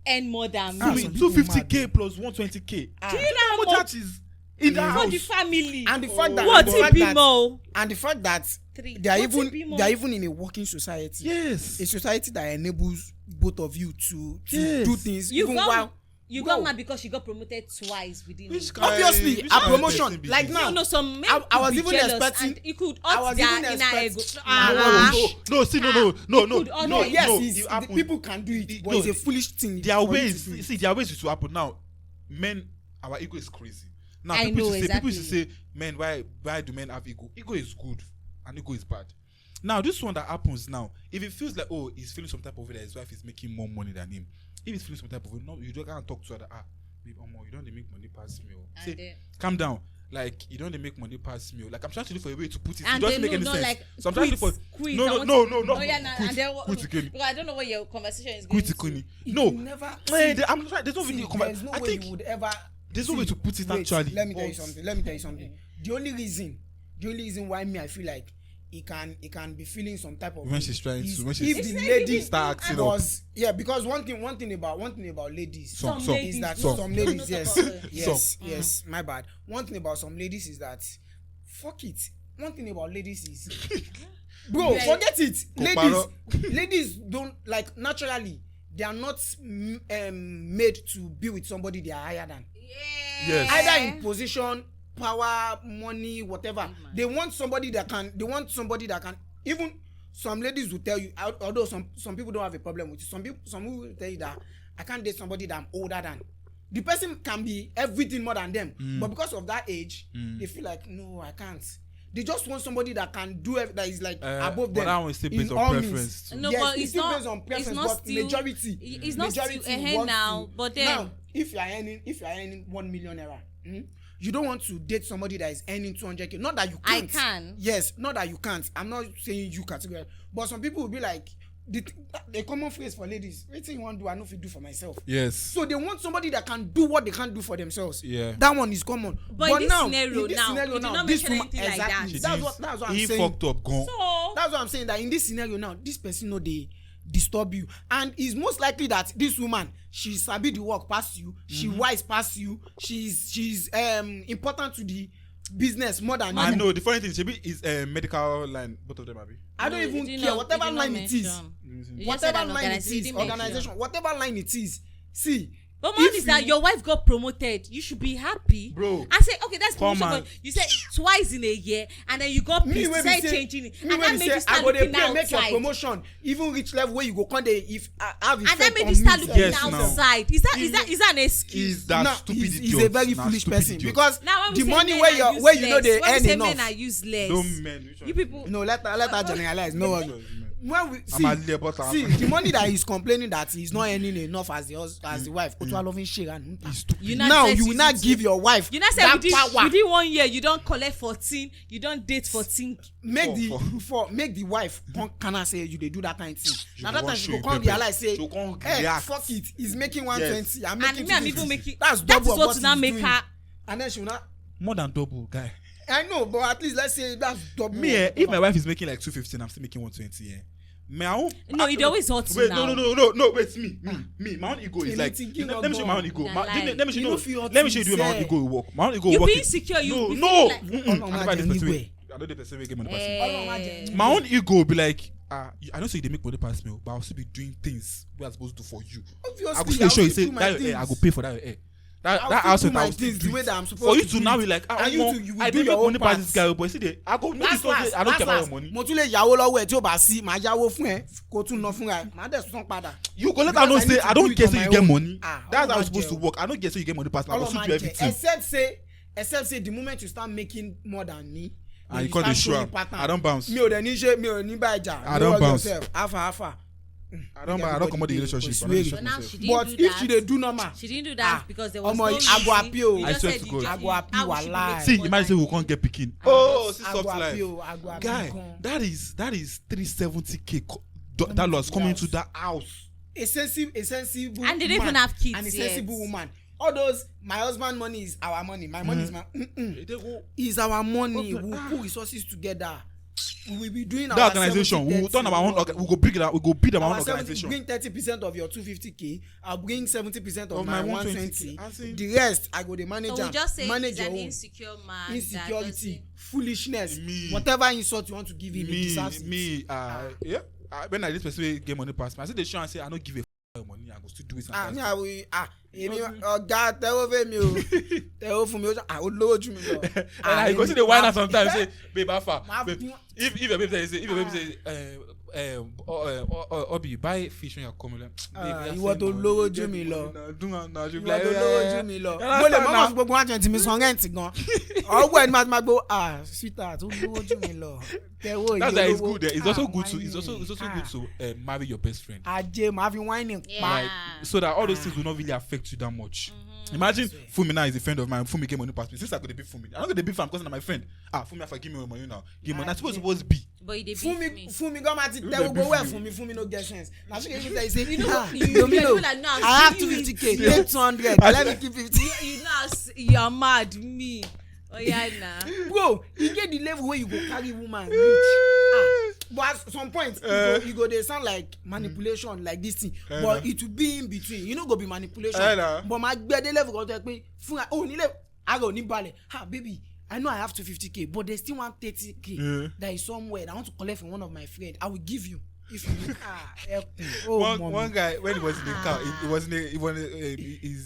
Speaker 3: earn more than
Speaker 2: Ah,
Speaker 3: me.
Speaker 2: some
Speaker 1: Fumi,
Speaker 2: people
Speaker 1: 250k plus 120k.
Speaker 3: Do you know
Speaker 1: How
Speaker 3: how
Speaker 1: much
Speaker 3: much
Speaker 1: that is in that
Speaker 3: for the
Speaker 1: house?
Speaker 3: family?
Speaker 2: And the fact that
Speaker 3: What
Speaker 2: and the
Speaker 3: it
Speaker 2: fact
Speaker 3: be
Speaker 2: that-
Speaker 3: more?
Speaker 2: and the fact that
Speaker 3: 3.
Speaker 2: they are
Speaker 3: What it be
Speaker 2: even
Speaker 3: more?
Speaker 2: they are even in a working society.
Speaker 1: Yes.
Speaker 2: A society that enables both of you to
Speaker 1: Yes.
Speaker 2: do things
Speaker 3: You
Speaker 2: even
Speaker 3: got
Speaker 2: while
Speaker 3: you
Speaker 2: Bro.
Speaker 3: got mad because she got promoted twice within.
Speaker 1: Which
Speaker 3: a-
Speaker 1: kind-
Speaker 2: obviously
Speaker 1: which
Speaker 2: a
Speaker 1: kind of
Speaker 2: promotion
Speaker 1: person be
Speaker 2: like
Speaker 1: this?
Speaker 2: now.
Speaker 3: No, some men
Speaker 2: I
Speaker 3: could
Speaker 2: was
Speaker 3: be
Speaker 2: even
Speaker 3: jealous
Speaker 2: expecting-
Speaker 3: and it could
Speaker 2: I
Speaker 3: hurt
Speaker 2: was
Speaker 3: their
Speaker 2: even
Speaker 3: inner ego.
Speaker 2: expecting-
Speaker 1: No, see, no.
Speaker 3: could all
Speaker 2: No,
Speaker 3: do it.
Speaker 2: yes,
Speaker 1: no,
Speaker 2: it's,
Speaker 1: it
Speaker 2: the
Speaker 1: happen.
Speaker 2: people can do it, but
Speaker 1: No,
Speaker 2: it's a foolish thing.
Speaker 1: There are
Speaker 2: for you
Speaker 1: ways.
Speaker 2: to do it.
Speaker 1: See, there are ways it will happen. Now, men, our ego is crazy. Now,
Speaker 3: I
Speaker 1: people
Speaker 3: know,
Speaker 1: used to say, people used to
Speaker 3: exactly.
Speaker 1: say, men, why do men have ego? Ego is good, and ego is bad. Now, this one that happens now, if it feels like, oh, he's feeling some type of way that his wife is making more money than him, if he's feeling some type of way, no, you don't can't talk to her that, babe, you don't dey make money pass me.
Speaker 3: And
Speaker 1: Say,
Speaker 3: then-
Speaker 1: calm down. Like, you don't dey make money pass me. Like, I'm trying to look for a way to put it. It
Speaker 3: And
Speaker 1: doesn't
Speaker 3: they
Speaker 1: make any
Speaker 3: know,
Speaker 1: sense.
Speaker 3: like,
Speaker 1: So I'm trying to look for
Speaker 3: quit,
Speaker 1: no,
Speaker 3: I
Speaker 1: no,
Speaker 3: want
Speaker 1: no,
Speaker 3: to-
Speaker 1: no, no.
Speaker 3: Oh, yeah, nah,
Speaker 1: Quit,
Speaker 3: and then
Speaker 1: quit again.
Speaker 3: because I don't know what your conversation is
Speaker 1: Quit
Speaker 3: going
Speaker 1: again.
Speaker 3: to.
Speaker 1: No,
Speaker 2: Never.
Speaker 1: I'm trying. There's no
Speaker 2: See,
Speaker 1: video.
Speaker 2: there's no
Speaker 1: I
Speaker 2: way
Speaker 1: think
Speaker 2: you would ever.
Speaker 1: there's no way to put it
Speaker 2: Wait,
Speaker 1: actually.
Speaker 2: Let me tell you
Speaker 1: But-
Speaker 2: something. The only reason why me I feel like it can be feeling some type of
Speaker 1: When she's trying
Speaker 2: is
Speaker 1: to- when she's-
Speaker 2: if the
Speaker 3: It's
Speaker 2: lady
Speaker 3: like
Speaker 1: start acting up.
Speaker 2: was because one thing about ladies
Speaker 1: Some.
Speaker 2: is that
Speaker 1: Some.
Speaker 2: some ladies yes
Speaker 3: Some.
Speaker 2: yes my bad. One thing about some ladies is that fuck it. One thing about ladies is bro
Speaker 3: Yeah.
Speaker 2: forget it.
Speaker 1: Koparo.
Speaker 2: Ladies don't like naturally they are not made to be with somebody they are higher than.
Speaker 1: Yes.
Speaker 2: Either in position, power, money, whatever. They want somebody that can. Even some ladies will tell you. Although some people don't have a problem with it. Some people will tell you that I can't date somebody that I'm older than. The person can be everything more than them, but because of that age, they feel like no, I can't. They just want somebody that can do that is like above them.
Speaker 1: But that one is still based
Speaker 2: in
Speaker 1: on
Speaker 2: all
Speaker 1: preference.
Speaker 2: means.
Speaker 3: No,
Speaker 2: Yes,
Speaker 3: but
Speaker 2: it's
Speaker 3: it's
Speaker 2: still
Speaker 3: not.
Speaker 2: based on preference,
Speaker 3: It's not
Speaker 2: but
Speaker 3: still.
Speaker 2: majority.
Speaker 3: It's not still
Speaker 2: majority
Speaker 3: a
Speaker 2: wants
Speaker 3: now.
Speaker 2: to.
Speaker 3: But then
Speaker 2: Now, if you are earning 1 million naira, you don't want to date somebody that is earning 200k. Not that you
Speaker 3: I
Speaker 2: can't.
Speaker 3: can.
Speaker 2: Yes, not that you can't. I'm not saying you category, but some people will be like the common phrase for ladies. Anything you want to do, I know if you do for myself.
Speaker 1: Yes.
Speaker 2: So they want somebody that can do what they can't do for themselves.
Speaker 1: Yeah.
Speaker 2: That one is common.
Speaker 3: But in this
Speaker 2: now,
Speaker 3: scenario
Speaker 2: in this
Speaker 3: now,
Speaker 2: scenario
Speaker 3: you did
Speaker 2: now,
Speaker 3: not
Speaker 2: this
Speaker 3: mention
Speaker 2: woman
Speaker 3: anything like
Speaker 2: exactly.
Speaker 3: that.
Speaker 2: That's what I'm
Speaker 1: he
Speaker 2: saying.
Speaker 1: fucked up, gone.
Speaker 3: So
Speaker 2: That's what I'm saying. That in this scenario now, this person know they disturb you, and it's most likely that this woman, she sabi the work past you, she wise past you, she's important to the business more than
Speaker 1: I
Speaker 2: you.
Speaker 1: know the funny thing, Shebi is medical line. Both of them, Abi.
Speaker 2: I don't
Speaker 3: No,
Speaker 2: even
Speaker 3: you did
Speaker 2: care
Speaker 3: not-
Speaker 2: whatever
Speaker 3: you did not
Speaker 2: line it is.
Speaker 3: mention. You just said
Speaker 2: Whatever
Speaker 3: an
Speaker 2: line it
Speaker 3: organization, you
Speaker 2: is,
Speaker 3: didn't mention.
Speaker 2: organization, whatever line it is. See,
Speaker 3: But one
Speaker 2: if
Speaker 3: is that
Speaker 2: you-
Speaker 3: your wife got promoted. You should be happy.
Speaker 1: Bro.
Speaker 3: I say, okay, that's
Speaker 1: Come
Speaker 3: promotion.
Speaker 1: on.
Speaker 3: But you said twice in a year, and then you got
Speaker 2: me
Speaker 3: pissed.
Speaker 2: wey
Speaker 3: You
Speaker 2: be
Speaker 3: started
Speaker 2: say
Speaker 3: changing it.
Speaker 2: me
Speaker 3: And
Speaker 2: wey
Speaker 3: that
Speaker 2: be
Speaker 3: made
Speaker 2: say
Speaker 3: you
Speaker 2: I
Speaker 3: start
Speaker 2: go dey
Speaker 3: looking
Speaker 2: pay make your
Speaker 3: outside.
Speaker 2: promotion even reach level wey you go come dey if have
Speaker 3: And that
Speaker 2: effect
Speaker 3: made
Speaker 2: on
Speaker 3: you start
Speaker 2: me.
Speaker 3: looking
Speaker 1: Yes, now.
Speaker 3: outside. Is that an excuse?
Speaker 1: Is that
Speaker 2: Now,
Speaker 1: stupid
Speaker 2: he's
Speaker 1: idiot?
Speaker 2: a very
Speaker 1: Nah,
Speaker 2: foolish
Speaker 1: stupid
Speaker 2: person
Speaker 1: idiot.
Speaker 2: because
Speaker 3: Now when we
Speaker 2: the
Speaker 3: say
Speaker 2: money
Speaker 3: men
Speaker 2: where
Speaker 3: are
Speaker 2: you where you know
Speaker 3: useless,
Speaker 2: they
Speaker 3: when we
Speaker 2: earn
Speaker 3: say
Speaker 2: enough.
Speaker 3: men are useless.
Speaker 1: Don't men. Which one?
Speaker 3: You people.
Speaker 2: No, let her generalize. No one. When we
Speaker 1: I'm a little bit
Speaker 2: see the money that he's complaining that he's not earning enough as the wife.
Speaker 1: He's stupid.
Speaker 3: You
Speaker 2: Now
Speaker 3: said
Speaker 2: you will not give your wife
Speaker 3: You not say
Speaker 2: that power.
Speaker 3: within 1 year you don't collect 14. You don't date 14.
Speaker 2: Make
Speaker 1: For-
Speaker 2: make the wife can I say you they do that kind of thing. Now that
Speaker 1: wan
Speaker 2: time she
Speaker 1: show
Speaker 2: go
Speaker 1: you
Speaker 2: come
Speaker 1: pepper.
Speaker 2: realize say,
Speaker 1: She go come
Speaker 2: hey,
Speaker 1: react.
Speaker 2: fuck it, he's making 120. I'm making
Speaker 3: And me, I'm
Speaker 2: 250.
Speaker 3: even making.
Speaker 2: That's
Speaker 3: That
Speaker 2: double
Speaker 3: is
Speaker 2: of
Speaker 3: what
Speaker 2: what
Speaker 3: to now
Speaker 2: he's
Speaker 3: make
Speaker 2: doing.
Speaker 3: her.
Speaker 2: And then she will not.
Speaker 1: More than double, guy.
Speaker 2: I know, but at least let's say that's double.
Speaker 1: Me, if my wife is making like 215, I'm still making 120. Yeah. My own.
Speaker 3: No, it always hurts you
Speaker 1: Wait,
Speaker 3: now.
Speaker 1: no. Wait, me. My own ego is
Speaker 2: You're
Speaker 1: like.
Speaker 2: thinking
Speaker 1: Let me show you my own ego.
Speaker 3: You're
Speaker 1: Let me
Speaker 3: lying.
Speaker 1: show
Speaker 2: You know if
Speaker 1: you.
Speaker 2: you
Speaker 1: Let me show you the way my own
Speaker 2: say-
Speaker 1: ego will work. My own ego
Speaker 3: You
Speaker 1: will work.
Speaker 3: be insecure. You be
Speaker 1: No.
Speaker 3: feeling like-
Speaker 2: Oh, no,
Speaker 1: I
Speaker 2: man,
Speaker 1: never this person.
Speaker 2: anyway.
Speaker 1: I don't do person wey get money pass
Speaker 3: Eh.
Speaker 1: me. My own ego will be like, I don't say they make money pass me, but I'll still be doing things we are supposed to do for you.
Speaker 2: Obviously,
Speaker 1: I go still show you say
Speaker 2: do my
Speaker 1: that
Speaker 2: things.
Speaker 1: I go pay for that. That
Speaker 2: I'll
Speaker 1: house
Speaker 2: still do
Speaker 1: I
Speaker 2: my
Speaker 1: will still
Speaker 2: things
Speaker 1: do
Speaker 2: the way
Speaker 1: it.
Speaker 2: that I'm supposed
Speaker 1: For you
Speaker 2: to
Speaker 1: to
Speaker 2: do
Speaker 1: now
Speaker 2: it.
Speaker 1: be like,
Speaker 2: And you too, you will
Speaker 1: I
Speaker 2: do
Speaker 1: didn't
Speaker 2: your
Speaker 1: make
Speaker 2: own
Speaker 1: money pass
Speaker 2: parts.
Speaker 1: this guy, but see, I go make this something. I don't care about your money.
Speaker 2: mo tún lè yàwó lọ́wọ́ ẹ̀ tí ó bá sí màá yáwó fún ẹ kó tún ná fúnra ẹ̀ màá dẹ̀ sún padà.
Speaker 1: You go let
Speaker 2: Because
Speaker 1: her know
Speaker 2: I need
Speaker 1: say
Speaker 2: to
Speaker 1: I
Speaker 2: do
Speaker 1: don't
Speaker 2: it
Speaker 1: care
Speaker 2: on
Speaker 1: say
Speaker 2: my
Speaker 1: you get
Speaker 2: own.
Speaker 1: money.
Speaker 2: Ah,
Speaker 1: That's how
Speaker 2: Ọlọ́run
Speaker 1: it's supposed
Speaker 2: má
Speaker 1: to
Speaker 2: jẹ́
Speaker 1: work. I don't get say you get money pass me. I go
Speaker 2: Ọlọ́run
Speaker 1: suit
Speaker 2: má
Speaker 1: you
Speaker 2: jẹ́.
Speaker 1: everything.
Speaker 2: Except say the moment you start making more than me.
Speaker 1: And
Speaker 2: then
Speaker 1: you call
Speaker 2: start
Speaker 1: the
Speaker 2: showing
Speaker 1: show.
Speaker 2: pattern.
Speaker 1: I don't bounce.
Speaker 2: mi ò dẹ̀ ní ṣe mi ò ní bá ẹja.
Speaker 1: I don't bounce.
Speaker 2: Alpha.
Speaker 1: I don't come out the relationship. I don't
Speaker 2: But
Speaker 1: shoot
Speaker 3: But now
Speaker 1: myself.
Speaker 3: she didn't
Speaker 2: but
Speaker 3: do
Speaker 2: if
Speaker 3: that.
Speaker 2: she dey do normal.
Speaker 3: She didn't do that
Speaker 2: Ah,
Speaker 3: because there was
Speaker 2: Omo,
Speaker 3: no
Speaker 2: I go
Speaker 3: reason.
Speaker 2: happy o.
Speaker 3: You
Speaker 1: I
Speaker 3: just
Speaker 1: swear
Speaker 3: said
Speaker 1: to
Speaker 3: you
Speaker 1: God.
Speaker 3: just-
Speaker 2: I go happy,
Speaker 3: how we should be
Speaker 2: walai.
Speaker 3: making
Speaker 1: See,
Speaker 3: more
Speaker 1: imagine say
Speaker 3: than
Speaker 1: we
Speaker 3: you.
Speaker 1: can't get picking.
Speaker 3: I
Speaker 1: Oh,
Speaker 3: guess
Speaker 1: see
Speaker 2: I
Speaker 1: soft
Speaker 2: go happy
Speaker 1: life.
Speaker 2: o. I go happy
Speaker 1: Guy,
Speaker 2: gan.
Speaker 1: that is 370k that loss coming to that house.
Speaker 2: A sensible
Speaker 3: And they don't
Speaker 2: man
Speaker 3: even have kids
Speaker 2: and a
Speaker 3: yet.
Speaker 2: sensible woman. All those my husband money is our money. My money is my
Speaker 1: They go
Speaker 2: is our money.
Speaker 1: Okay.
Speaker 2: We'll put resources together. We will be doing
Speaker 1: that
Speaker 2: our
Speaker 1: organization. We will
Speaker 2: 70-30
Speaker 1: turn our own.
Speaker 2: work.
Speaker 1: We go big that. We go build our own
Speaker 2: Our 70,
Speaker 1: organization.
Speaker 2: bring 30% of your 250k. I'll bring 70% of
Speaker 1: Of
Speaker 2: my
Speaker 1: my
Speaker 2: 120.
Speaker 1: 120. As in-
Speaker 2: The rest I go the manager.
Speaker 3: So we just say
Speaker 2: manage
Speaker 3: he's
Speaker 2: your
Speaker 3: an
Speaker 2: own.
Speaker 3: insecure man.
Speaker 2: Insecurity, foolishness,
Speaker 1: Me.
Speaker 2: whatever insult you want to give him, he deserves it.
Speaker 1: Yeah. When I this person wey get money pass me, I say they show and say I don't give a money. I go still do it.
Speaker 2: Ah,
Speaker 1: sometimes.
Speaker 2: me I will èmi ọ̀gá tẹ́wọ́ fẹ́ mi o tẹ́wọ́ fún mi ó olówó jù mí lọ.
Speaker 1: And I go see the whiner sometimes say, babe, how far?
Speaker 2: Ma
Speaker 1: Babe,
Speaker 2: bí-
Speaker 1: if your babe say, Obi, buy fish when you're coming. Like, babe,
Speaker 2: ìwọ tó lówó jù mí lọ.
Speaker 1: ìwọ
Speaker 2: ìwọ tó lówó jù mí lọ. mo lè mọ́ mọ́ gbogbo 120 mi san rent gan. ọwọ́ ẹni máa gbó sweetheart tó lówó jù mí lọ. tẹ́wọ́ ìyẹn
Speaker 1: That's why it's
Speaker 2: olówó.
Speaker 1: good. It's also good to
Speaker 2: whining.
Speaker 1: it's also good to marry your best friend.
Speaker 2: ajé màá fi whining
Speaker 3: Yeah.
Speaker 2: pa.
Speaker 1: Like, so that all those things will not really affect you that much. Imagine Fumi now is a friend of mine. Fumi get money past me. Since I could be Fumi, I'm not gonna be Fumi because I'm my friend. Fumi, if I give me money now, give me. That's supposed to be.
Speaker 3: But he dey beef me.
Speaker 2: Fúnmi gan ma ti tẹ gbogbo wẹ̀ Fúnmi no get sense. Na she dey say
Speaker 3: You know,
Speaker 2: Domino
Speaker 3: you like, no, I'm
Speaker 2: I have
Speaker 3: serious.
Speaker 2: 250k take 200 let me keep 50.
Speaker 3: You know, you're mad, me. Oh yeah, nah.
Speaker 2: Bro, e get the level wey you go carry woman reach. But at some point you go dey sound like manipulation like this thing but it will be in between. You no go be manipulation but ma gbẹ dé level kan tó yẹ pé fúnra o ní lè ara ò ní balẹ̀ baby I know I have 250k but there's still 130k that is somewhere that I want to collect from one of my friends. I will give you if you need.
Speaker 1: One guy when he was in the car, it was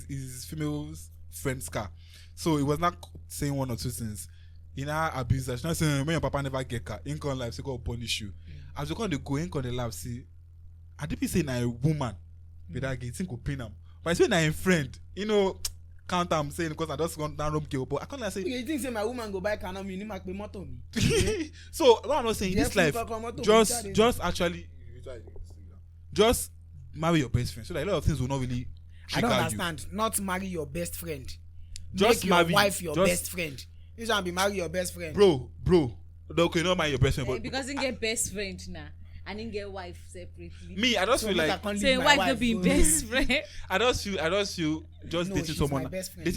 Speaker 1: his female friend's car, so he was not saying one or two things. He now abused her. She not saying when your papa never get car, in con life, so God punish you. As you come they go in con the lab, see, I did say na a woman, but that get think go pain him. But I say na a friend, you know. count I'm saying because I just want down room kill, but I can't say.
Speaker 2: You think say my woman go buy car, me, ni mak pay motor me.
Speaker 1: So what I'm not saying in this life, just actually, just marry your best friend. So that a lot of things will not really.
Speaker 2: I don't understand. You. Not marry your best friend.
Speaker 1: Just
Speaker 2: make your wife your best friend. You should be marry your best friend.
Speaker 1: Bro. Okay, not marry your best friend, but
Speaker 3: because you get best friend now. I didn't get wife separately.
Speaker 1: Me, I just feel like
Speaker 3: saying wife will be best friend.
Speaker 1: I just feel just dating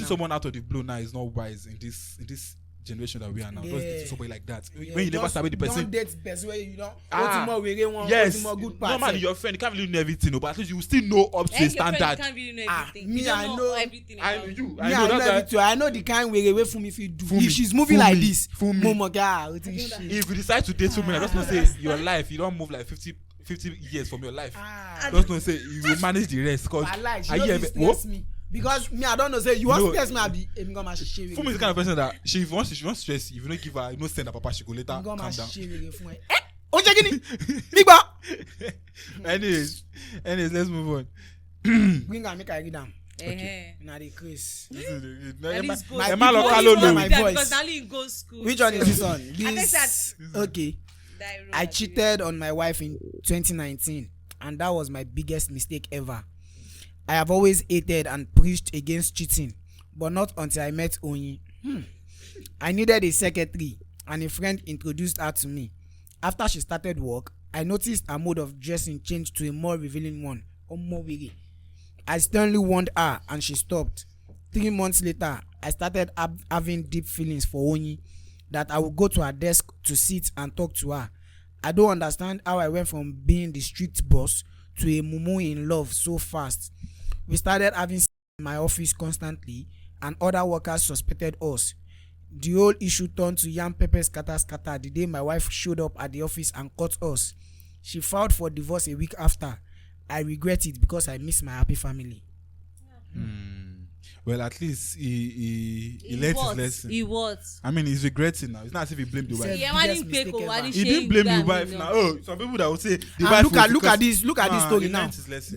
Speaker 1: someone out of the blue now is not wise in this generation that we are now. Yeah. Just dating somebody like that. Yeah. When you never sabi the person.
Speaker 2: Don't date best way you don't.
Speaker 1: Yes. Normally your friend you can't really know everything, but at least you still know up to a standard.
Speaker 3: You can't really know everything.
Speaker 2: Me, I know
Speaker 3: everything.
Speaker 1: I know you.
Speaker 2: Me, I know everything. I know the kind way for me if you do. If she's moving like this, if
Speaker 1: you decide to date someone, I just want to say your life, you don't move like 50 years from your life. Just don't say you will manage the rest. Cause
Speaker 2: me. Because me, I don't know. Say you want to stress me, I be.
Speaker 1: For me, the kind of person that she wants stress. If you don't give her, you don't send her papa. She go later calm down.
Speaker 2: Big ba.
Speaker 1: Anyways, let's move on.
Speaker 2: Bring her, make her read them. Now the Chris.
Speaker 3: My voice. Because now you go school.
Speaker 2: Which one is this one? This. Okay. I cheated on my wife in 2019, and that was my biggest mistake ever. I have always hated and preached against cheating, but not until I met Onyi. I needed a secretary, and a friend introduced her to me. After she started work, I noticed her mode of dressing changed to a more revealing one. I sternly warned her, and she stopped. 3 months later, I started having deep feelings for Onyi, that I would go to her desk to sit and talk to her. I don't understand how I went from being the strict boss to a mumu in love so fast. We started having sex in my office constantly, and other workers suspected us. The whole issue turned to yam pepper scatter the day my wife showed up at the office and caught us. She filed for divorce a week after. I regret it because I miss my happy family.
Speaker 1: Well, at least he learned his lesson.
Speaker 3: He was.
Speaker 1: I mean, he's regretting now. It's not as if he blamed the wife.
Speaker 3: He
Speaker 1: didn't blame the wife now. Oh, some people that would say the
Speaker 2: wife. Look at this story now.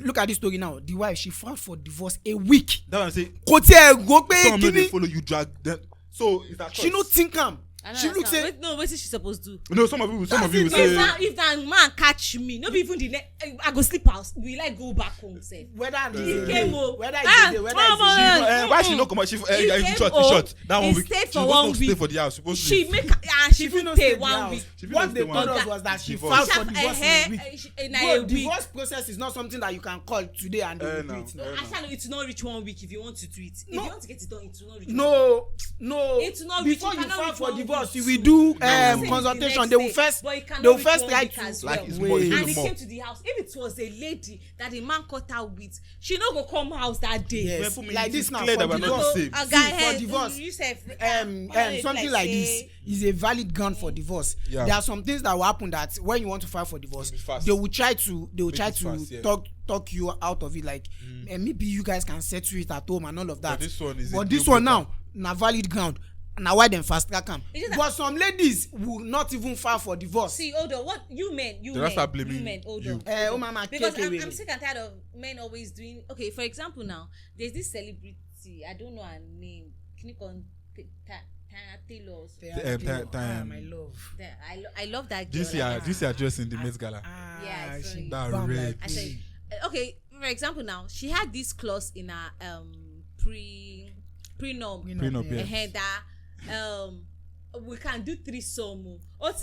Speaker 2: Look at this story now. The wife, she filed for divorce a week.
Speaker 1: That one say.
Speaker 2: Some
Speaker 1: people follow you drag them. So is that
Speaker 2: she no think am. She looks say
Speaker 3: what is she supposed to do?
Speaker 1: No, some of you will say
Speaker 3: if that man catch me, no be even the I go sleep house. We like go back home. Say
Speaker 2: whether
Speaker 1: why she no come out? She short. That 1 week.
Speaker 3: Stayed for 1 week.
Speaker 1: Stay for the house.
Speaker 3: She make she even pay 1 week.
Speaker 2: What they told us was that she filed for divorce in a week. But divorce process is not something that you can call today and do it.
Speaker 3: Actually, it's not reach 1 week if you want to do it. If you want to get it done, it's not reach.
Speaker 2: No.
Speaker 3: It's not reach.
Speaker 2: Before you file for divorce, if we do consultation, they will first try to
Speaker 1: like
Speaker 3: and he came to the house. If it was a lady that the man caught her with, she not go come house that day.
Speaker 2: Yes. Like this now
Speaker 1: for divorce.
Speaker 2: For divorce, something like this is a valid ground for divorce. Yeah. There are some things that will happen that when you want to file for divorce, they will try to talk you out of it. Like maybe you guys can settle it at home and all of that. But this one now, na valid ground. Now why them fast track am? But some ladies will not even file for divorce.
Speaker 3: See, hold on, what you men, hold on. Because I'm sick and tired of men always doing. Okay, for example, now there's this celebrity. I don't know her name. Can you call
Speaker 2: my love.
Speaker 3: I love that girl.
Speaker 1: Do you see her dress in the Met Gala?
Speaker 3: Yeah,
Speaker 1: that red.
Speaker 3: I said, okay, for example, now she had this clause in her prenup. That we can do threesome.
Speaker 2: Or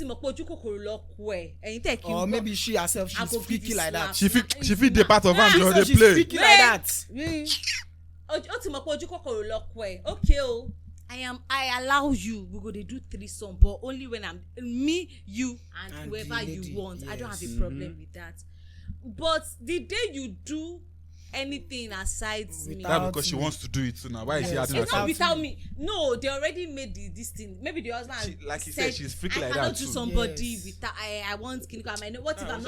Speaker 2: maybe she herself she's freaky like that.
Speaker 1: She fit the part of her they play.
Speaker 2: Freaky like that.
Speaker 3: Okay, I allow you. We go to do threesome, but only when I'm me, you, and whoever you want. Yes. I don't have a problem with that. But the day you do anything aside me,
Speaker 1: that's because she wants to do it too now. Why is she adding
Speaker 3: it's not without me? No, they already made this thing. Maybe the husband
Speaker 1: like he said she's freaky like that.
Speaker 3: I cannot do somebody without. I want clinical. What if I'm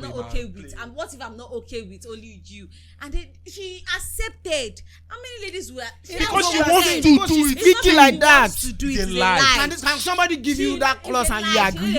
Speaker 3: not okay with? What if I'm not okay with only you? And then she accepted. How many ladies were?
Speaker 1: Because she wants to do it.
Speaker 2: Freaky like that.
Speaker 1: They lie.
Speaker 2: Can somebody give you that clause and you agree?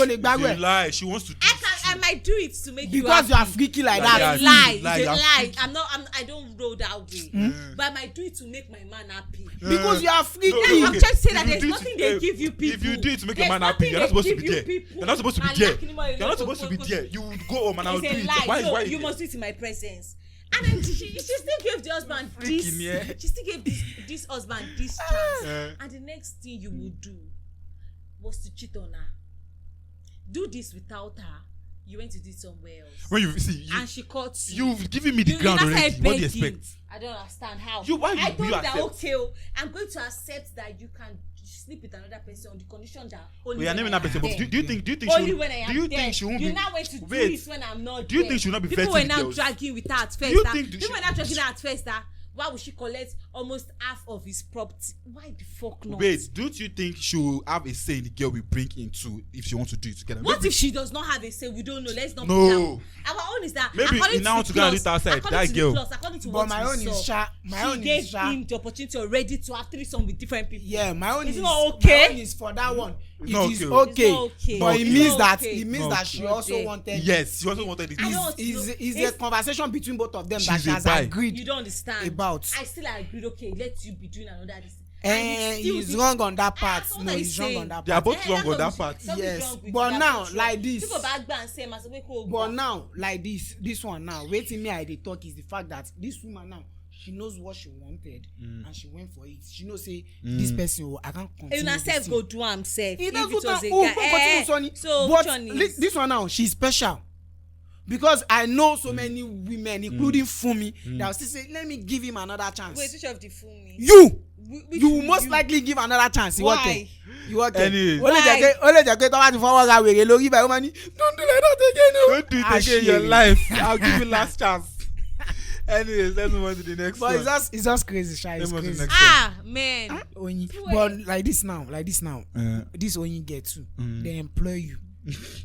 Speaker 1: They lie. She wants to do it.
Speaker 3: I might do it to make
Speaker 2: because you are freaky like that.
Speaker 3: I don't roll that way. But I might do it to make my man happy.
Speaker 2: Because you are freaky.
Speaker 3: I'm trying to say that there's nothing they give you people.
Speaker 1: If you do it to make your man happy, you're not supposed to be there. You're not supposed to be there. You're not supposed to be there. You would go home and I'll do it. Why
Speaker 3: you must do it in my presence. And then she still gave the husband this. She still gave this husband this chance. And the next thing you would do was to cheat on her. Do this without her. You went to do it somewhere else.
Speaker 1: When you see,
Speaker 3: and she caught you.
Speaker 1: You've given me the ground already. What do you expect?
Speaker 3: I don't understand how.
Speaker 1: I
Speaker 3: told you that okay, I'm going to accept that you can sleep with another person on the condition that only when I am there.
Speaker 1: Do you think
Speaker 3: only when I am
Speaker 1: there?
Speaker 3: Think she won't be? You now went to do it when I'm not there.
Speaker 1: Do you think she will not be vetting
Speaker 3: People were now
Speaker 1: girls?
Speaker 3: dragging with her at first. People were now dragging her at first. Why would she collect almost half of his property? Why the fuck not?
Speaker 1: Wait, don't you think she will have a say in the girl we bring into if she wants to do it together?
Speaker 3: What if she does not have a say? We don't know. Let's not.
Speaker 1: No.
Speaker 3: Our own is that
Speaker 1: maybe now to go and it outside that girl.
Speaker 3: According to
Speaker 2: but
Speaker 3: what
Speaker 2: my own is
Speaker 3: she gave him the opportunity already to have threesome with different people.
Speaker 2: Yeah, my own is
Speaker 3: not okay.
Speaker 2: My own is for that one. It
Speaker 1: is
Speaker 2: okay. But it means that
Speaker 3: that
Speaker 2: she also wanted.
Speaker 1: Yes, she also wanted it.
Speaker 2: Is a conversation between both of them that she has agreed.
Speaker 3: You don't understand
Speaker 2: about.
Speaker 3: I still agreed. Okay, let you be doing another this.
Speaker 2: He's wrong on that part. No, he's wrong on that part.
Speaker 1: They are both wrong on that part.
Speaker 2: Yes, but now like this.
Speaker 3: People back and say,
Speaker 2: but now like this one now. Waiting me, I dey talk is the fact that this woman now. She knows what she wanted and she went for it. She knows say this person I can't continue.
Speaker 3: And herself go do himself.
Speaker 2: It doesn't so but this one now she's special. Because I know so many women, including Fumi, that will still say, let me give him another chance.
Speaker 3: Wait, which of the Fumi?
Speaker 2: You will most likely give another chance.
Speaker 3: Why?
Speaker 2: You want
Speaker 1: Anyways.
Speaker 2: Only don't do like that again.
Speaker 1: Don't do it again in your life. I'll give you last chance. Anyways, let's move on to the next one.
Speaker 2: But it's just crazy, Shy. It's crazy.
Speaker 3: Man.
Speaker 2: But like this now, this Onyi get too. They employ you.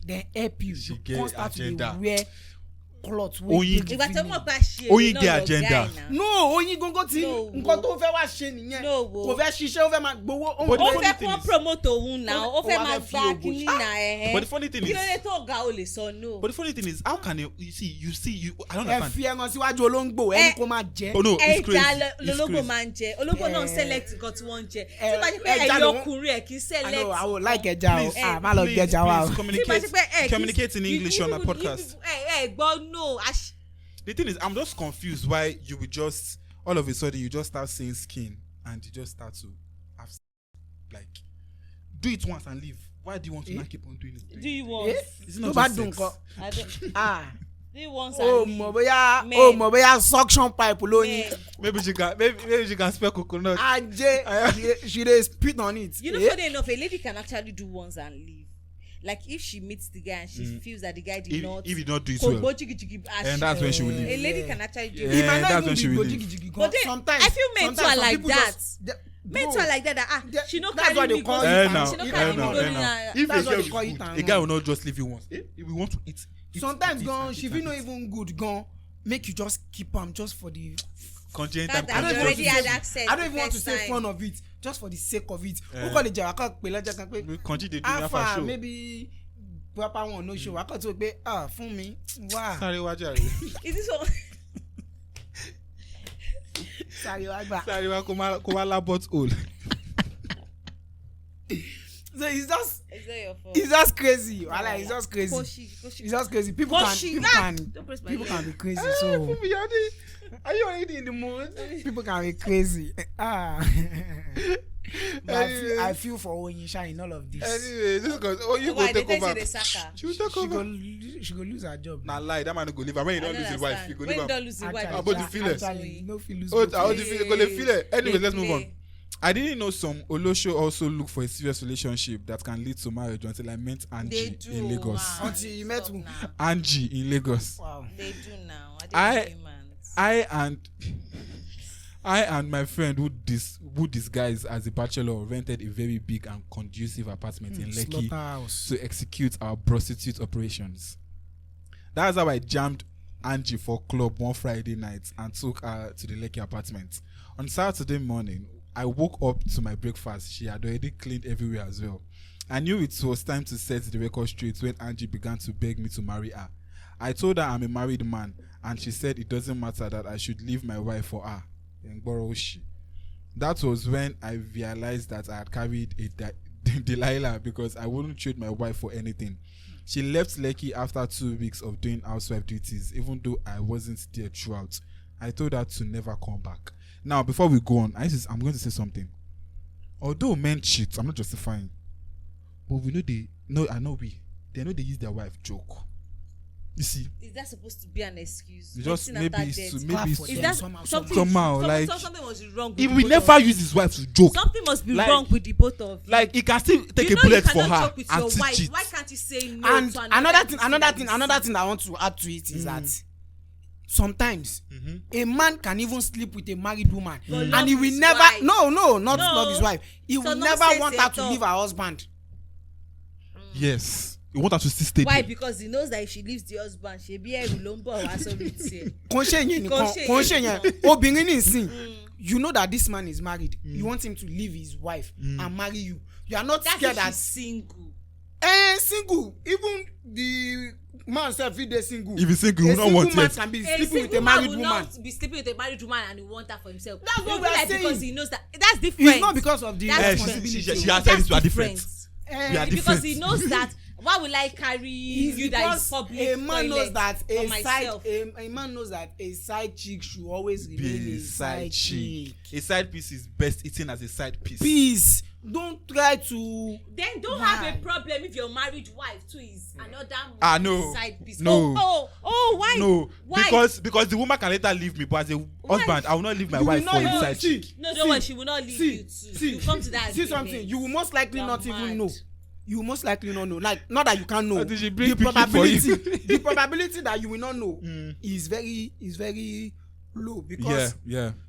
Speaker 2: They help you. You constantly wear clothes.
Speaker 1: Onyi get agenda.
Speaker 2: No, Onyi go ti nǹkan tó fẹ́ wá ṣe nìyẹn. Kò fẹ́ ṣiṣẹ́, ó fẹ́ máa gbowó.
Speaker 3: Ó fẹ́ kó promote òun now. Ó fẹ́ máa gba kíní na
Speaker 1: But the funny thing is,
Speaker 3: no.
Speaker 1: But the funny thing is, how can you see I don't understand.
Speaker 2: Ẹ fi ẹran síwájú olóńgbò ẹni kó máa jẹ.
Speaker 1: Oh no, it's crazy.
Speaker 3: Olóńgbò máa ń jẹ. Olóńgbò náà select nǹkan tí wọ́n ń jẹ. Tí bá ṣe pé ẹyọ ọkùnrin ẹ̀ kì í select.
Speaker 2: I would like ẹja o. Má lọ gẹja wa o.
Speaker 1: Communicate in English on my podcast.
Speaker 3: No,
Speaker 1: the thing is, I'm just confused why you would just all of a sudden you just start saying skin and you just start to have like do it once and leave. Why do you want to not keep on doing it?
Speaker 3: Do you want?
Speaker 1: Is it not just sex?
Speaker 3: Do you want?
Speaker 2: Mo bóyá suction pipe lóyún.
Speaker 1: Maybe she can spell coconut.
Speaker 2: She dey spit on it.
Speaker 3: You know, funny enough, a lady can actually do once and leave. Like if she meets the guy and she feels that the guy did not
Speaker 1: if he not do it well, and that's when she will leave.
Speaker 3: A lady can actually do
Speaker 2: it.
Speaker 1: That's when she will leave.
Speaker 3: But then,
Speaker 2: sometimes
Speaker 3: I feel men too are like that. Men too are like that. She no carry me go. She no carry me go.
Speaker 1: If a guy will not just leave you once. If we want to eat.
Speaker 2: Sometimes gone, she feel not even good gone. Make you just keep am just for the
Speaker 1: congenital.
Speaker 3: I don't
Speaker 2: even want to say fun of it. Just for the sake of it. Who call the jawaka pe lọ́jọ́ kan pé alpha maybe proper one no show. I can't talk pé fún mi wá.
Speaker 1: Sorry wá jàre.
Speaker 3: Is this all?
Speaker 2: Sorry wá.
Speaker 1: Sorry wá kó má labot hole.
Speaker 2: So it's just
Speaker 3: your fault.
Speaker 2: It's just crazy. It's just crazy. It's just crazy. People can be crazy. So are you already in the mood? People can be crazy. I feel for Onyisha in all of this.
Speaker 1: Anyway, just because you go take over. She will take over.
Speaker 2: She go lose her job.
Speaker 1: Nah lie, that man go leave. When you don't lose his wife, you go leave.
Speaker 3: When you don't lose his wife,
Speaker 1: how about the feeling?
Speaker 2: Actually, no feel lose.
Speaker 1: How do you feel? Go le feel it. Anyway, let's move on. I didn't know some Olosho also look for a serious relationship that can lead to marriage until I met Angie in Lagos.
Speaker 3: Wow.
Speaker 2: Until you met who?
Speaker 1: Angie in Lagos.
Speaker 2: Wow.
Speaker 3: They do now.
Speaker 1: I and my friend who disguised as a bachelor rented a very big and conducive apartment in Lekki to execute our prostitute operations. That's how I jammed Angie for club one Friday night and took her to the Lekki apartment. On Saturday morning, I woke up to my breakfast. She had already cleaned everywhere as well. I knew it was time to set the record straight when Angie began to beg me to marry her. I told her I'm a married man, and she said it doesn't matter, that I should leave my wife for her. That was when I realized that I had carried a Delilah, because I wouldn't trade my wife for anything. She left Lekki after 2 weeks of doing housewife duties, even though I wasn't there throughout. I told her to never come back. Now, before we go on, I'm going to say something. Although men cheat, I'm not justifying, but we know they know they use their wife joke. You see,
Speaker 3: is that supposed to be an excuse?
Speaker 1: Just maybe
Speaker 2: is
Speaker 3: that
Speaker 1: somehow like
Speaker 3: something was wrong with
Speaker 1: if we never use his wife to joke,
Speaker 3: something must be
Speaker 1: like,
Speaker 3: wrong with the both of you.
Speaker 1: like he can still take a bullet for her
Speaker 3: with
Speaker 1: and
Speaker 3: your
Speaker 1: still
Speaker 3: wife.
Speaker 1: cheat.
Speaker 3: Why can't you say no?
Speaker 2: And
Speaker 3: to
Speaker 2: another thing I want to add to it is that sometimes a man can even sleep with a married woman and he will never not love his wife. He will never want her to leave her husband.
Speaker 1: Yes, you want her to still stay
Speaker 3: why?
Speaker 1: there.
Speaker 3: Because he knows that if she leaves the husband, she'll be a lombo or assority.
Speaker 2: Obìnrin nísìn, you know that this man is married. You want him to leave his wife and marry you. You are not scared that
Speaker 3: single.
Speaker 2: Single. Even the man self, if they're single.
Speaker 1: If he's single, he don't want
Speaker 2: man
Speaker 1: it.
Speaker 2: can be sleeping with a married woman.
Speaker 3: Not be sleeping with a married woman and he want her for himself.
Speaker 2: That's what we are saying.
Speaker 3: Because he knows that's different.
Speaker 2: It's not because of the responsibility.
Speaker 1: She has said it, we are different. We are different.
Speaker 3: Because he knows that. Why will I carry you that is public?
Speaker 2: A man knows that
Speaker 3: a
Speaker 2: man knows that a side chick should always remain a side chick.
Speaker 1: A side piece is best eaten as a side piece.
Speaker 2: Please don't try to.
Speaker 3: Then don't have a problem if your married wife too is another
Speaker 1: no.
Speaker 3: side piece.
Speaker 1: No.
Speaker 3: Why?
Speaker 1: No.
Speaker 3: Why?
Speaker 1: Because the woman can later leave me, but as a husband, I will not leave my wife for a side chick.
Speaker 3: No, don't worry, she will not leave you too. You come to that.
Speaker 2: See something. You will most likely not even know. You will most likely not know. Like, not that you can't know. The probability that you will not know is very low, because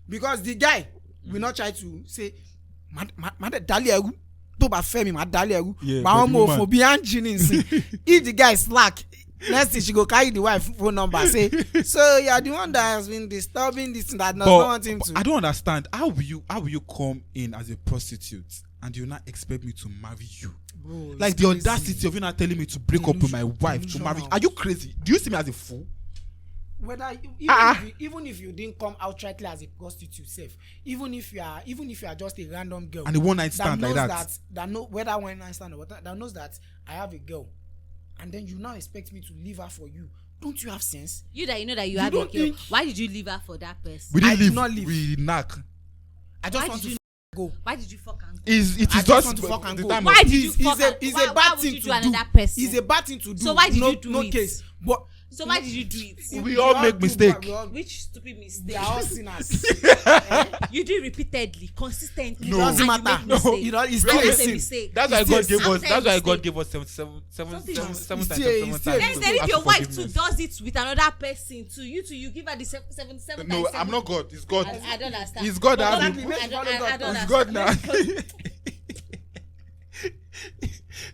Speaker 2: because the guy will not try to say if the guy is slack, next thing she go carry the wife phone number, say, so you are the one that has been disturbing this and that, not want him to.
Speaker 1: I don't understand. How will you come in as a prostitute and you not expect me to marry you?
Speaker 2: Bro,
Speaker 1: like the
Speaker 2: crazy.
Speaker 1: audacity of you not telling me to break up with my wife to marry. Are you crazy? Do you see me as a fool?
Speaker 2: Whether even if you didn't come outrightly as a prostitute self, even if you are just a random girl
Speaker 1: and a one night stand like
Speaker 2: that know whether one night stand or what, that knows that I have a girl, and then you now expect me to leave her for you. Don't you have sense?
Speaker 3: You know that you have a girl. Why did you leave her for that person?
Speaker 1: We didn't
Speaker 2: did not leave.
Speaker 1: We knock.
Speaker 2: I just want to go.
Speaker 3: Why did you fuck and go?
Speaker 1: It is just
Speaker 2: want to fuck and go.
Speaker 3: Why did you fuck and go?
Speaker 2: It's a bad thing to do. It's a bad thing to do.
Speaker 3: So why did you do
Speaker 2: no
Speaker 3: it?
Speaker 2: Case. But
Speaker 3: so why did you do it?
Speaker 1: We all make mistakes.
Speaker 3: Which stupid mistake?
Speaker 2: They are all sinners.
Speaker 3: You do it repeatedly, consistently.
Speaker 1: No.
Speaker 2: It doesn't
Speaker 3: and
Speaker 2: matter.
Speaker 3: You make mistake.
Speaker 2: It's
Speaker 3: That
Speaker 2: still a
Speaker 3: is a
Speaker 2: sin.
Speaker 3: mistake.
Speaker 1: That's why God gave us.
Speaker 3: After
Speaker 1: That's why
Speaker 3: mistake.
Speaker 1: God gave us seven
Speaker 2: Still-
Speaker 1: times.
Speaker 3: Then if your wife too does it with another person too, you give her the seven
Speaker 1: No,
Speaker 3: times.
Speaker 1: I'm not God. It's God.
Speaker 3: I don't understand.
Speaker 1: It's God that
Speaker 2: Exactly.
Speaker 3: I don't
Speaker 1: It's
Speaker 3: understand.
Speaker 1: God now.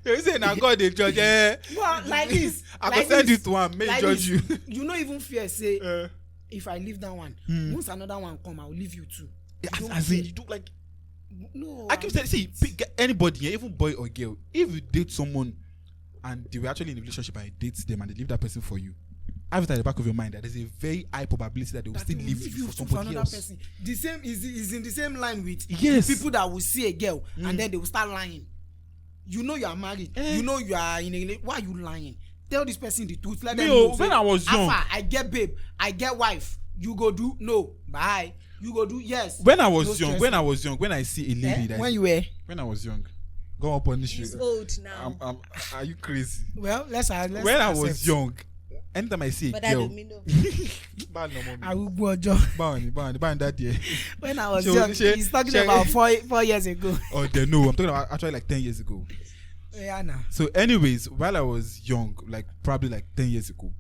Speaker 1: You say now God they judge.
Speaker 2: Well, like this.
Speaker 1: I
Speaker 2: like
Speaker 1: can send
Speaker 2: this,
Speaker 1: you to one. May
Speaker 2: like
Speaker 1: judge
Speaker 2: this.
Speaker 1: you.
Speaker 2: You not even fear say if I leave that one, once another one come, I will leave you too.
Speaker 1: As in, you do like.
Speaker 2: No.
Speaker 1: I keep saying, see, pick anybody, even boy or girl. If you date someone and they were actually in a relationship and you date them and they leave that person for you, have it at the back of your mind that there's a very high probability that they will still leave you for somebody else.
Speaker 2: Person. The same is in the same line with
Speaker 1: Yes.
Speaker 2: people that will see a girl and then they will start lying. You know you are married. You know you are in a relationship. Why are you lying? Tell this person the truth. Let them know.
Speaker 1: When I was young,
Speaker 2: I get babe. I get wife. You go do no. Bye. You go do yes.
Speaker 1: when I was
Speaker 2: No
Speaker 1: young, when I see a lady that
Speaker 2: when you were.
Speaker 1: when I was young, go up on this.
Speaker 3: He's old now.
Speaker 1: Are you crazy?
Speaker 2: Well, let's
Speaker 1: When I was young, anytime I see a
Speaker 3: But
Speaker 1: girl,
Speaker 2: I will go job.
Speaker 1: Ban that year.
Speaker 2: When I was
Speaker 1: So,
Speaker 2: young, he's talking about 4 years ago.
Speaker 1: Oh, they know. I'm talking about actually like 10 years ago.
Speaker 2: Yeah, now.
Speaker 1: So, anyways, while I was young, like probably like 10 years ago,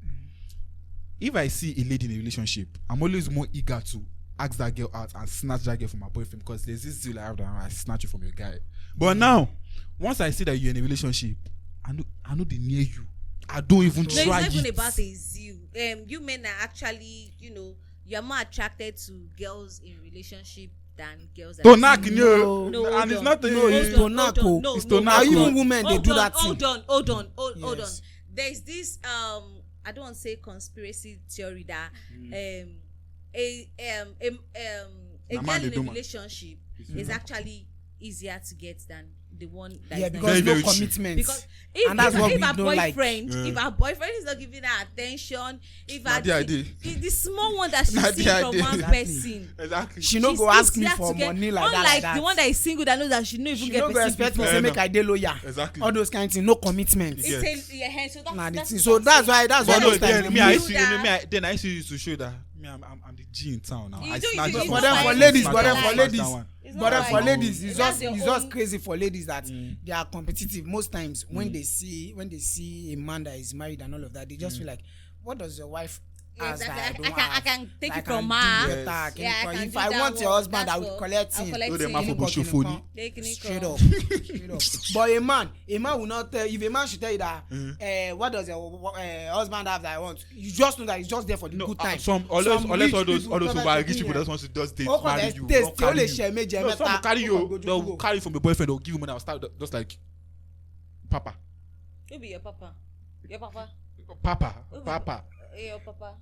Speaker 1: if I see a lady in a relationship, I'm always more eager to ask that girl out and snatch that girl from my boyfriend because there's this deal I have that I snatch you from your guy. But now, once I see that you're in a relationship, I know they near you. I don't even
Speaker 3: No,
Speaker 1: try
Speaker 3: it's not
Speaker 1: it.
Speaker 3: even about a zeal. You men are actually, you're more attracted to girls in relationship than girls that
Speaker 1: To
Speaker 3: are
Speaker 1: knock,
Speaker 3: single.
Speaker 1: no,
Speaker 3: hold
Speaker 1: and it's
Speaker 3: on.
Speaker 1: not
Speaker 2: No, it's
Speaker 1: a
Speaker 2: to knock.
Speaker 3: No,
Speaker 1: It's
Speaker 3: no,
Speaker 1: to knock.
Speaker 3: hold
Speaker 2: Even
Speaker 3: on.
Speaker 2: women, they
Speaker 3: Hold
Speaker 2: do
Speaker 3: on,
Speaker 2: that
Speaker 3: hold
Speaker 2: thing.
Speaker 3: on, hold on, hold on.
Speaker 2: Yes.
Speaker 3: There's this I don't want to say conspiracy theory that a
Speaker 1: Na
Speaker 3: girl
Speaker 1: man dey
Speaker 3: in
Speaker 1: do
Speaker 3: a
Speaker 1: man.
Speaker 3: relationship is actually easier to get than the one that
Speaker 2: Yeah,
Speaker 3: is not.
Speaker 2: because
Speaker 1: Very,
Speaker 2: no
Speaker 1: very true.
Speaker 2: commitment.
Speaker 3: Because
Speaker 2: And that's what
Speaker 3: if
Speaker 2: we
Speaker 3: her
Speaker 2: don't like.
Speaker 3: boyfriend,
Speaker 1: Yeah.
Speaker 3: if her boyfriend is not giving her attention, if
Speaker 1: Na
Speaker 3: her
Speaker 1: the idea.
Speaker 3: the small one that she
Speaker 1: Na
Speaker 3: sees
Speaker 1: the
Speaker 3: from
Speaker 1: idea.
Speaker 3: one
Speaker 2: Exactly.
Speaker 3: person,
Speaker 1: Exactly.
Speaker 2: She no
Speaker 3: she's
Speaker 2: go ask me
Speaker 3: easier
Speaker 2: for
Speaker 3: to get.
Speaker 2: money like that.
Speaker 3: Unlike
Speaker 2: Like that.
Speaker 3: the one that is single that knows that she no even
Speaker 2: She
Speaker 3: get
Speaker 2: no go
Speaker 3: person
Speaker 2: expect me
Speaker 3: before.
Speaker 2: say
Speaker 1: No.
Speaker 2: make I dey loyal.
Speaker 1: Exactly.
Speaker 2: All those kind of things, no commitment.
Speaker 1: Yeah.
Speaker 3: It's a yeah, so that's,
Speaker 2: Nah, the
Speaker 3: that's
Speaker 2: thing.
Speaker 3: what
Speaker 2: So
Speaker 3: I'm
Speaker 2: that's
Speaker 3: saying.
Speaker 2: why
Speaker 1: But
Speaker 2: those
Speaker 1: no,
Speaker 2: times
Speaker 1: then
Speaker 2: we
Speaker 1: I
Speaker 2: use
Speaker 1: used to,
Speaker 3: that.
Speaker 1: then I used to use to show that I'm the G in town now.
Speaker 3: You
Speaker 1: I
Speaker 3: do, you
Speaker 1: snatch
Speaker 3: do,
Speaker 1: that
Speaker 3: you
Speaker 1: one.
Speaker 3: do.
Speaker 2: But then for
Speaker 3: It's
Speaker 2: ladies,
Speaker 3: not
Speaker 2: but then
Speaker 3: like-
Speaker 2: for
Speaker 1: Snatch
Speaker 2: ladies,
Speaker 1: that one.
Speaker 3: It's
Speaker 2: but
Speaker 3: not
Speaker 2: then
Speaker 3: like-
Speaker 2: for ladies,
Speaker 3: That's
Speaker 2: it's
Speaker 3: your
Speaker 2: just
Speaker 3: own-
Speaker 2: crazy for ladies that they are competitive. Most times when they see a man that is married and all of that, they just feel like, what does your wife has
Speaker 3: Exactly.
Speaker 2: that I don't
Speaker 3: I
Speaker 2: have?
Speaker 3: can take
Speaker 2: That
Speaker 3: it from
Speaker 2: I can do
Speaker 3: her.
Speaker 2: better.
Speaker 3: Yeah, I
Speaker 2: Can-
Speaker 3: can
Speaker 2: if
Speaker 3: do
Speaker 2: I
Speaker 3: that
Speaker 2: want your
Speaker 3: one.
Speaker 2: husband, I
Speaker 3: That's
Speaker 2: will
Speaker 3: what-
Speaker 2: collect
Speaker 3: I'll
Speaker 2: him.
Speaker 3: collect
Speaker 1: No, them
Speaker 3: him.
Speaker 1: have for
Speaker 2: Fucking
Speaker 1: Bosho phony.
Speaker 3: Taking it
Speaker 2: Straight
Speaker 3: from-
Speaker 2: up, straight up. But a man will not tell. If a man should tell you that, what does your husband have that I want? You just know that he's just there for the
Speaker 1: No,
Speaker 2: good time.
Speaker 1: unless all
Speaker 2: rich
Speaker 1: those
Speaker 2: people,
Speaker 1: over
Speaker 2: perfect
Speaker 1: rich people
Speaker 2: people,
Speaker 1: that want to just date,
Speaker 2: Ó kàn
Speaker 1: marry
Speaker 2: dé
Speaker 1: you,
Speaker 2: taste
Speaker 1: don't
Speaker 2: tí ó
Speaker 1: carry
Speaker 2: lè
Speaker 1: you.
Speaker 2: ṣe méje
Speaker 1: No, some
Speaker 2: mẹ́ta,
Speaker 1: will carry
Speaker 2: ó kàn
Speaker 1: you.
Speaker 2: gbójú
Speaker 1: They'll
Speaker 2: kúrò.
Speaker 1: carry from your boyfriend. They'll give you money. I'll start just like, Papa,
Speaker 3: Who be your papa? Your papa?
Speaker 1: Papa,
Speaker 3: Who be-
Speaker 1: Papa,
Speaker 3: Your papa?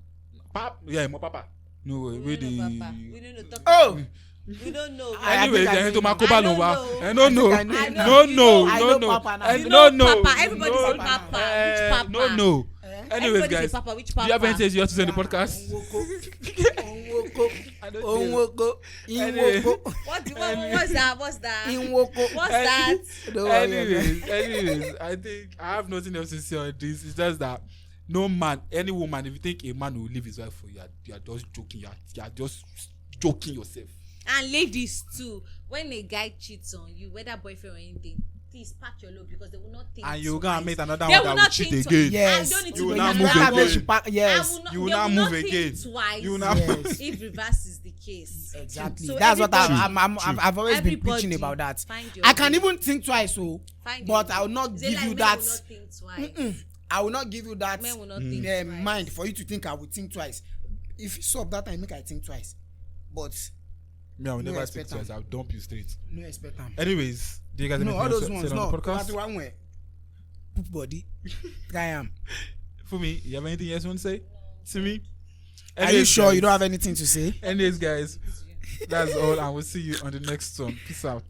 Speaker 1: Papa. Yeah, my Papa. No way.
Speaker 3: We don't know,
Speaker 1: Really.
Speaker 3: papa. We don't know. Talk
Speaker 2: Oh!
Speaker 3: about- We don't know.
Speaker 2: I
Speaker 1: Anyway,
Speaker 2: think I
Speaker 1: then to
Speaker 2: know.
Speaker 1: my Koba
Speaker 3: I don't
Speaker 1: Nova.
Speaker 3: know.
Speaker 1: No, no,
Speaker 2: I think I know.
Speaker 1: no,
Speaker 3: You
Speaker 1: no,
Speaker 3: know-
Speaker 2: I
Speaker 1: no,
Speaker 2: know
Speaker 1: no.
Speaker 2: Papa now.
Speaker 3: You
Speaker 1: No,
Speaker 3: know
Speaker 1: no.
Speaker 3: Papa. Everybody
Speaker 1: no,
Speaker 3: say Papa. Which Papa?
Speaker 1: No, no.
Speaker 2: Eh?
Speaker 1: Anyways,
Speaker 3: Everybody
Speaker 1: guys,
Speaker 3: say Papa. Which
Speaker 1: do you have
Speaker 3: Papa?
Speaker 1: anything you have to say in the podcast?
Speaker 2: Onwoko,
Speaker 1: Anyway.
Speaker 2: Inwoko,
Speaker 3: What's that? What's that?
Speaker 2: Inwoko.
Speaker 3: What's that?
Speaker 2: Don't worry,
Speaker 1: Anyways, I think I have nothing else to say on this. It's just that no man, any woman, if you think a man will leave his wife for you, you are just joking. You are just joking yourself.
Speaker 3: And ladies too, when a guy cheats on you, whether boyfriend or anything, please pack your load because they will not think.
Speaker 1: And you're
Speaker 3: twice.
Speaker 1: gonna meet another
Speaker 3: They
Speaker 1: one
Speaker 3: will
Speaker 1: that will
Speaker 3: not
Speaker 1: cheat
Speaker 3: think
Speaker 1: again.
Speaker 2: Yes.
Speaker 3: I don't need
Speaker 1: You
Speaker 3: to
Speaker 1: will
Speaker 3: bring
Speaker 1: not
Speaker 3: another
Speaker 1: move
Speaker 3: one.
Speaker 1: again.
Speaker 3: I
Speaker 2: Yes.
Speaker 3: will not,
Speaker 1: You will
Speaker 3: they
Speaker 1: not
Speaker 3: will
Speaker 1: move
Speaker 3: think
Speaker 1: again.
Speaker 3: Twice.
Speaker 1: You will not
Speaker 2: Yes.
Speaker 3: If reverse is the case.
Speaker 2: Exactly.
Speaker 3: So
Speaker 2: That's what
Speaker 3: everybody-
Speaker 2: I've always been
Speaker 3: everybody
Speaker 2: preaching about that.
Speaker 3: find your
Speaker 2: I can
Speaker 3: way.
Speaker 2: even think twice,
Speaker 3: Find
Speaker 2: but
Speaker 3: your
Speaker 2: I will
Speaker 3: way.
Speaker 2: not
Speaker 3: Is it
Speaker 2: give
Speaker 3: like
Speaker 2: you
Speaker 3: men
Speaker 2: that.
Speaker 3: will not think twice.
Speaker 2: I will not give you that
Speaker 3: Men will not think twice.
Speaker 2: mind for you to think I will think twice. If you stop that time, make I think twice. But
Speaker 1: Me, I will
Speaker 2: No
Speaker 1: never think
Speaker 2: expect
Speaker 1: twice. I'll dump you straight.
Speaker 2: no expect them.
Speaker 1: Anyways, do you guys have
Speaker 2: No,
Speaker 1: anything
Speaker 2: all
Speaker 1: else
Speaker 2: those
Speaker 1: to
Speaker 2: ones.
Speaker 1: say on
Speaker 2: No,
Speaker 1: the
Speaker 2: that's
Speaker 1: podcast?
Speaker 2: one way. Poop body. Try am.
Speaker 1: For me, you have anything else you want to say to me?
Speaker 2: Are you
Speaker 1: Anyways,
Speaker 2: sure
Speaker 1: guys,
Speaker 2: you don't have anything to say?
Speaker 1: Anyways, guys, that's all, and we'll see you on the next one. Peace out.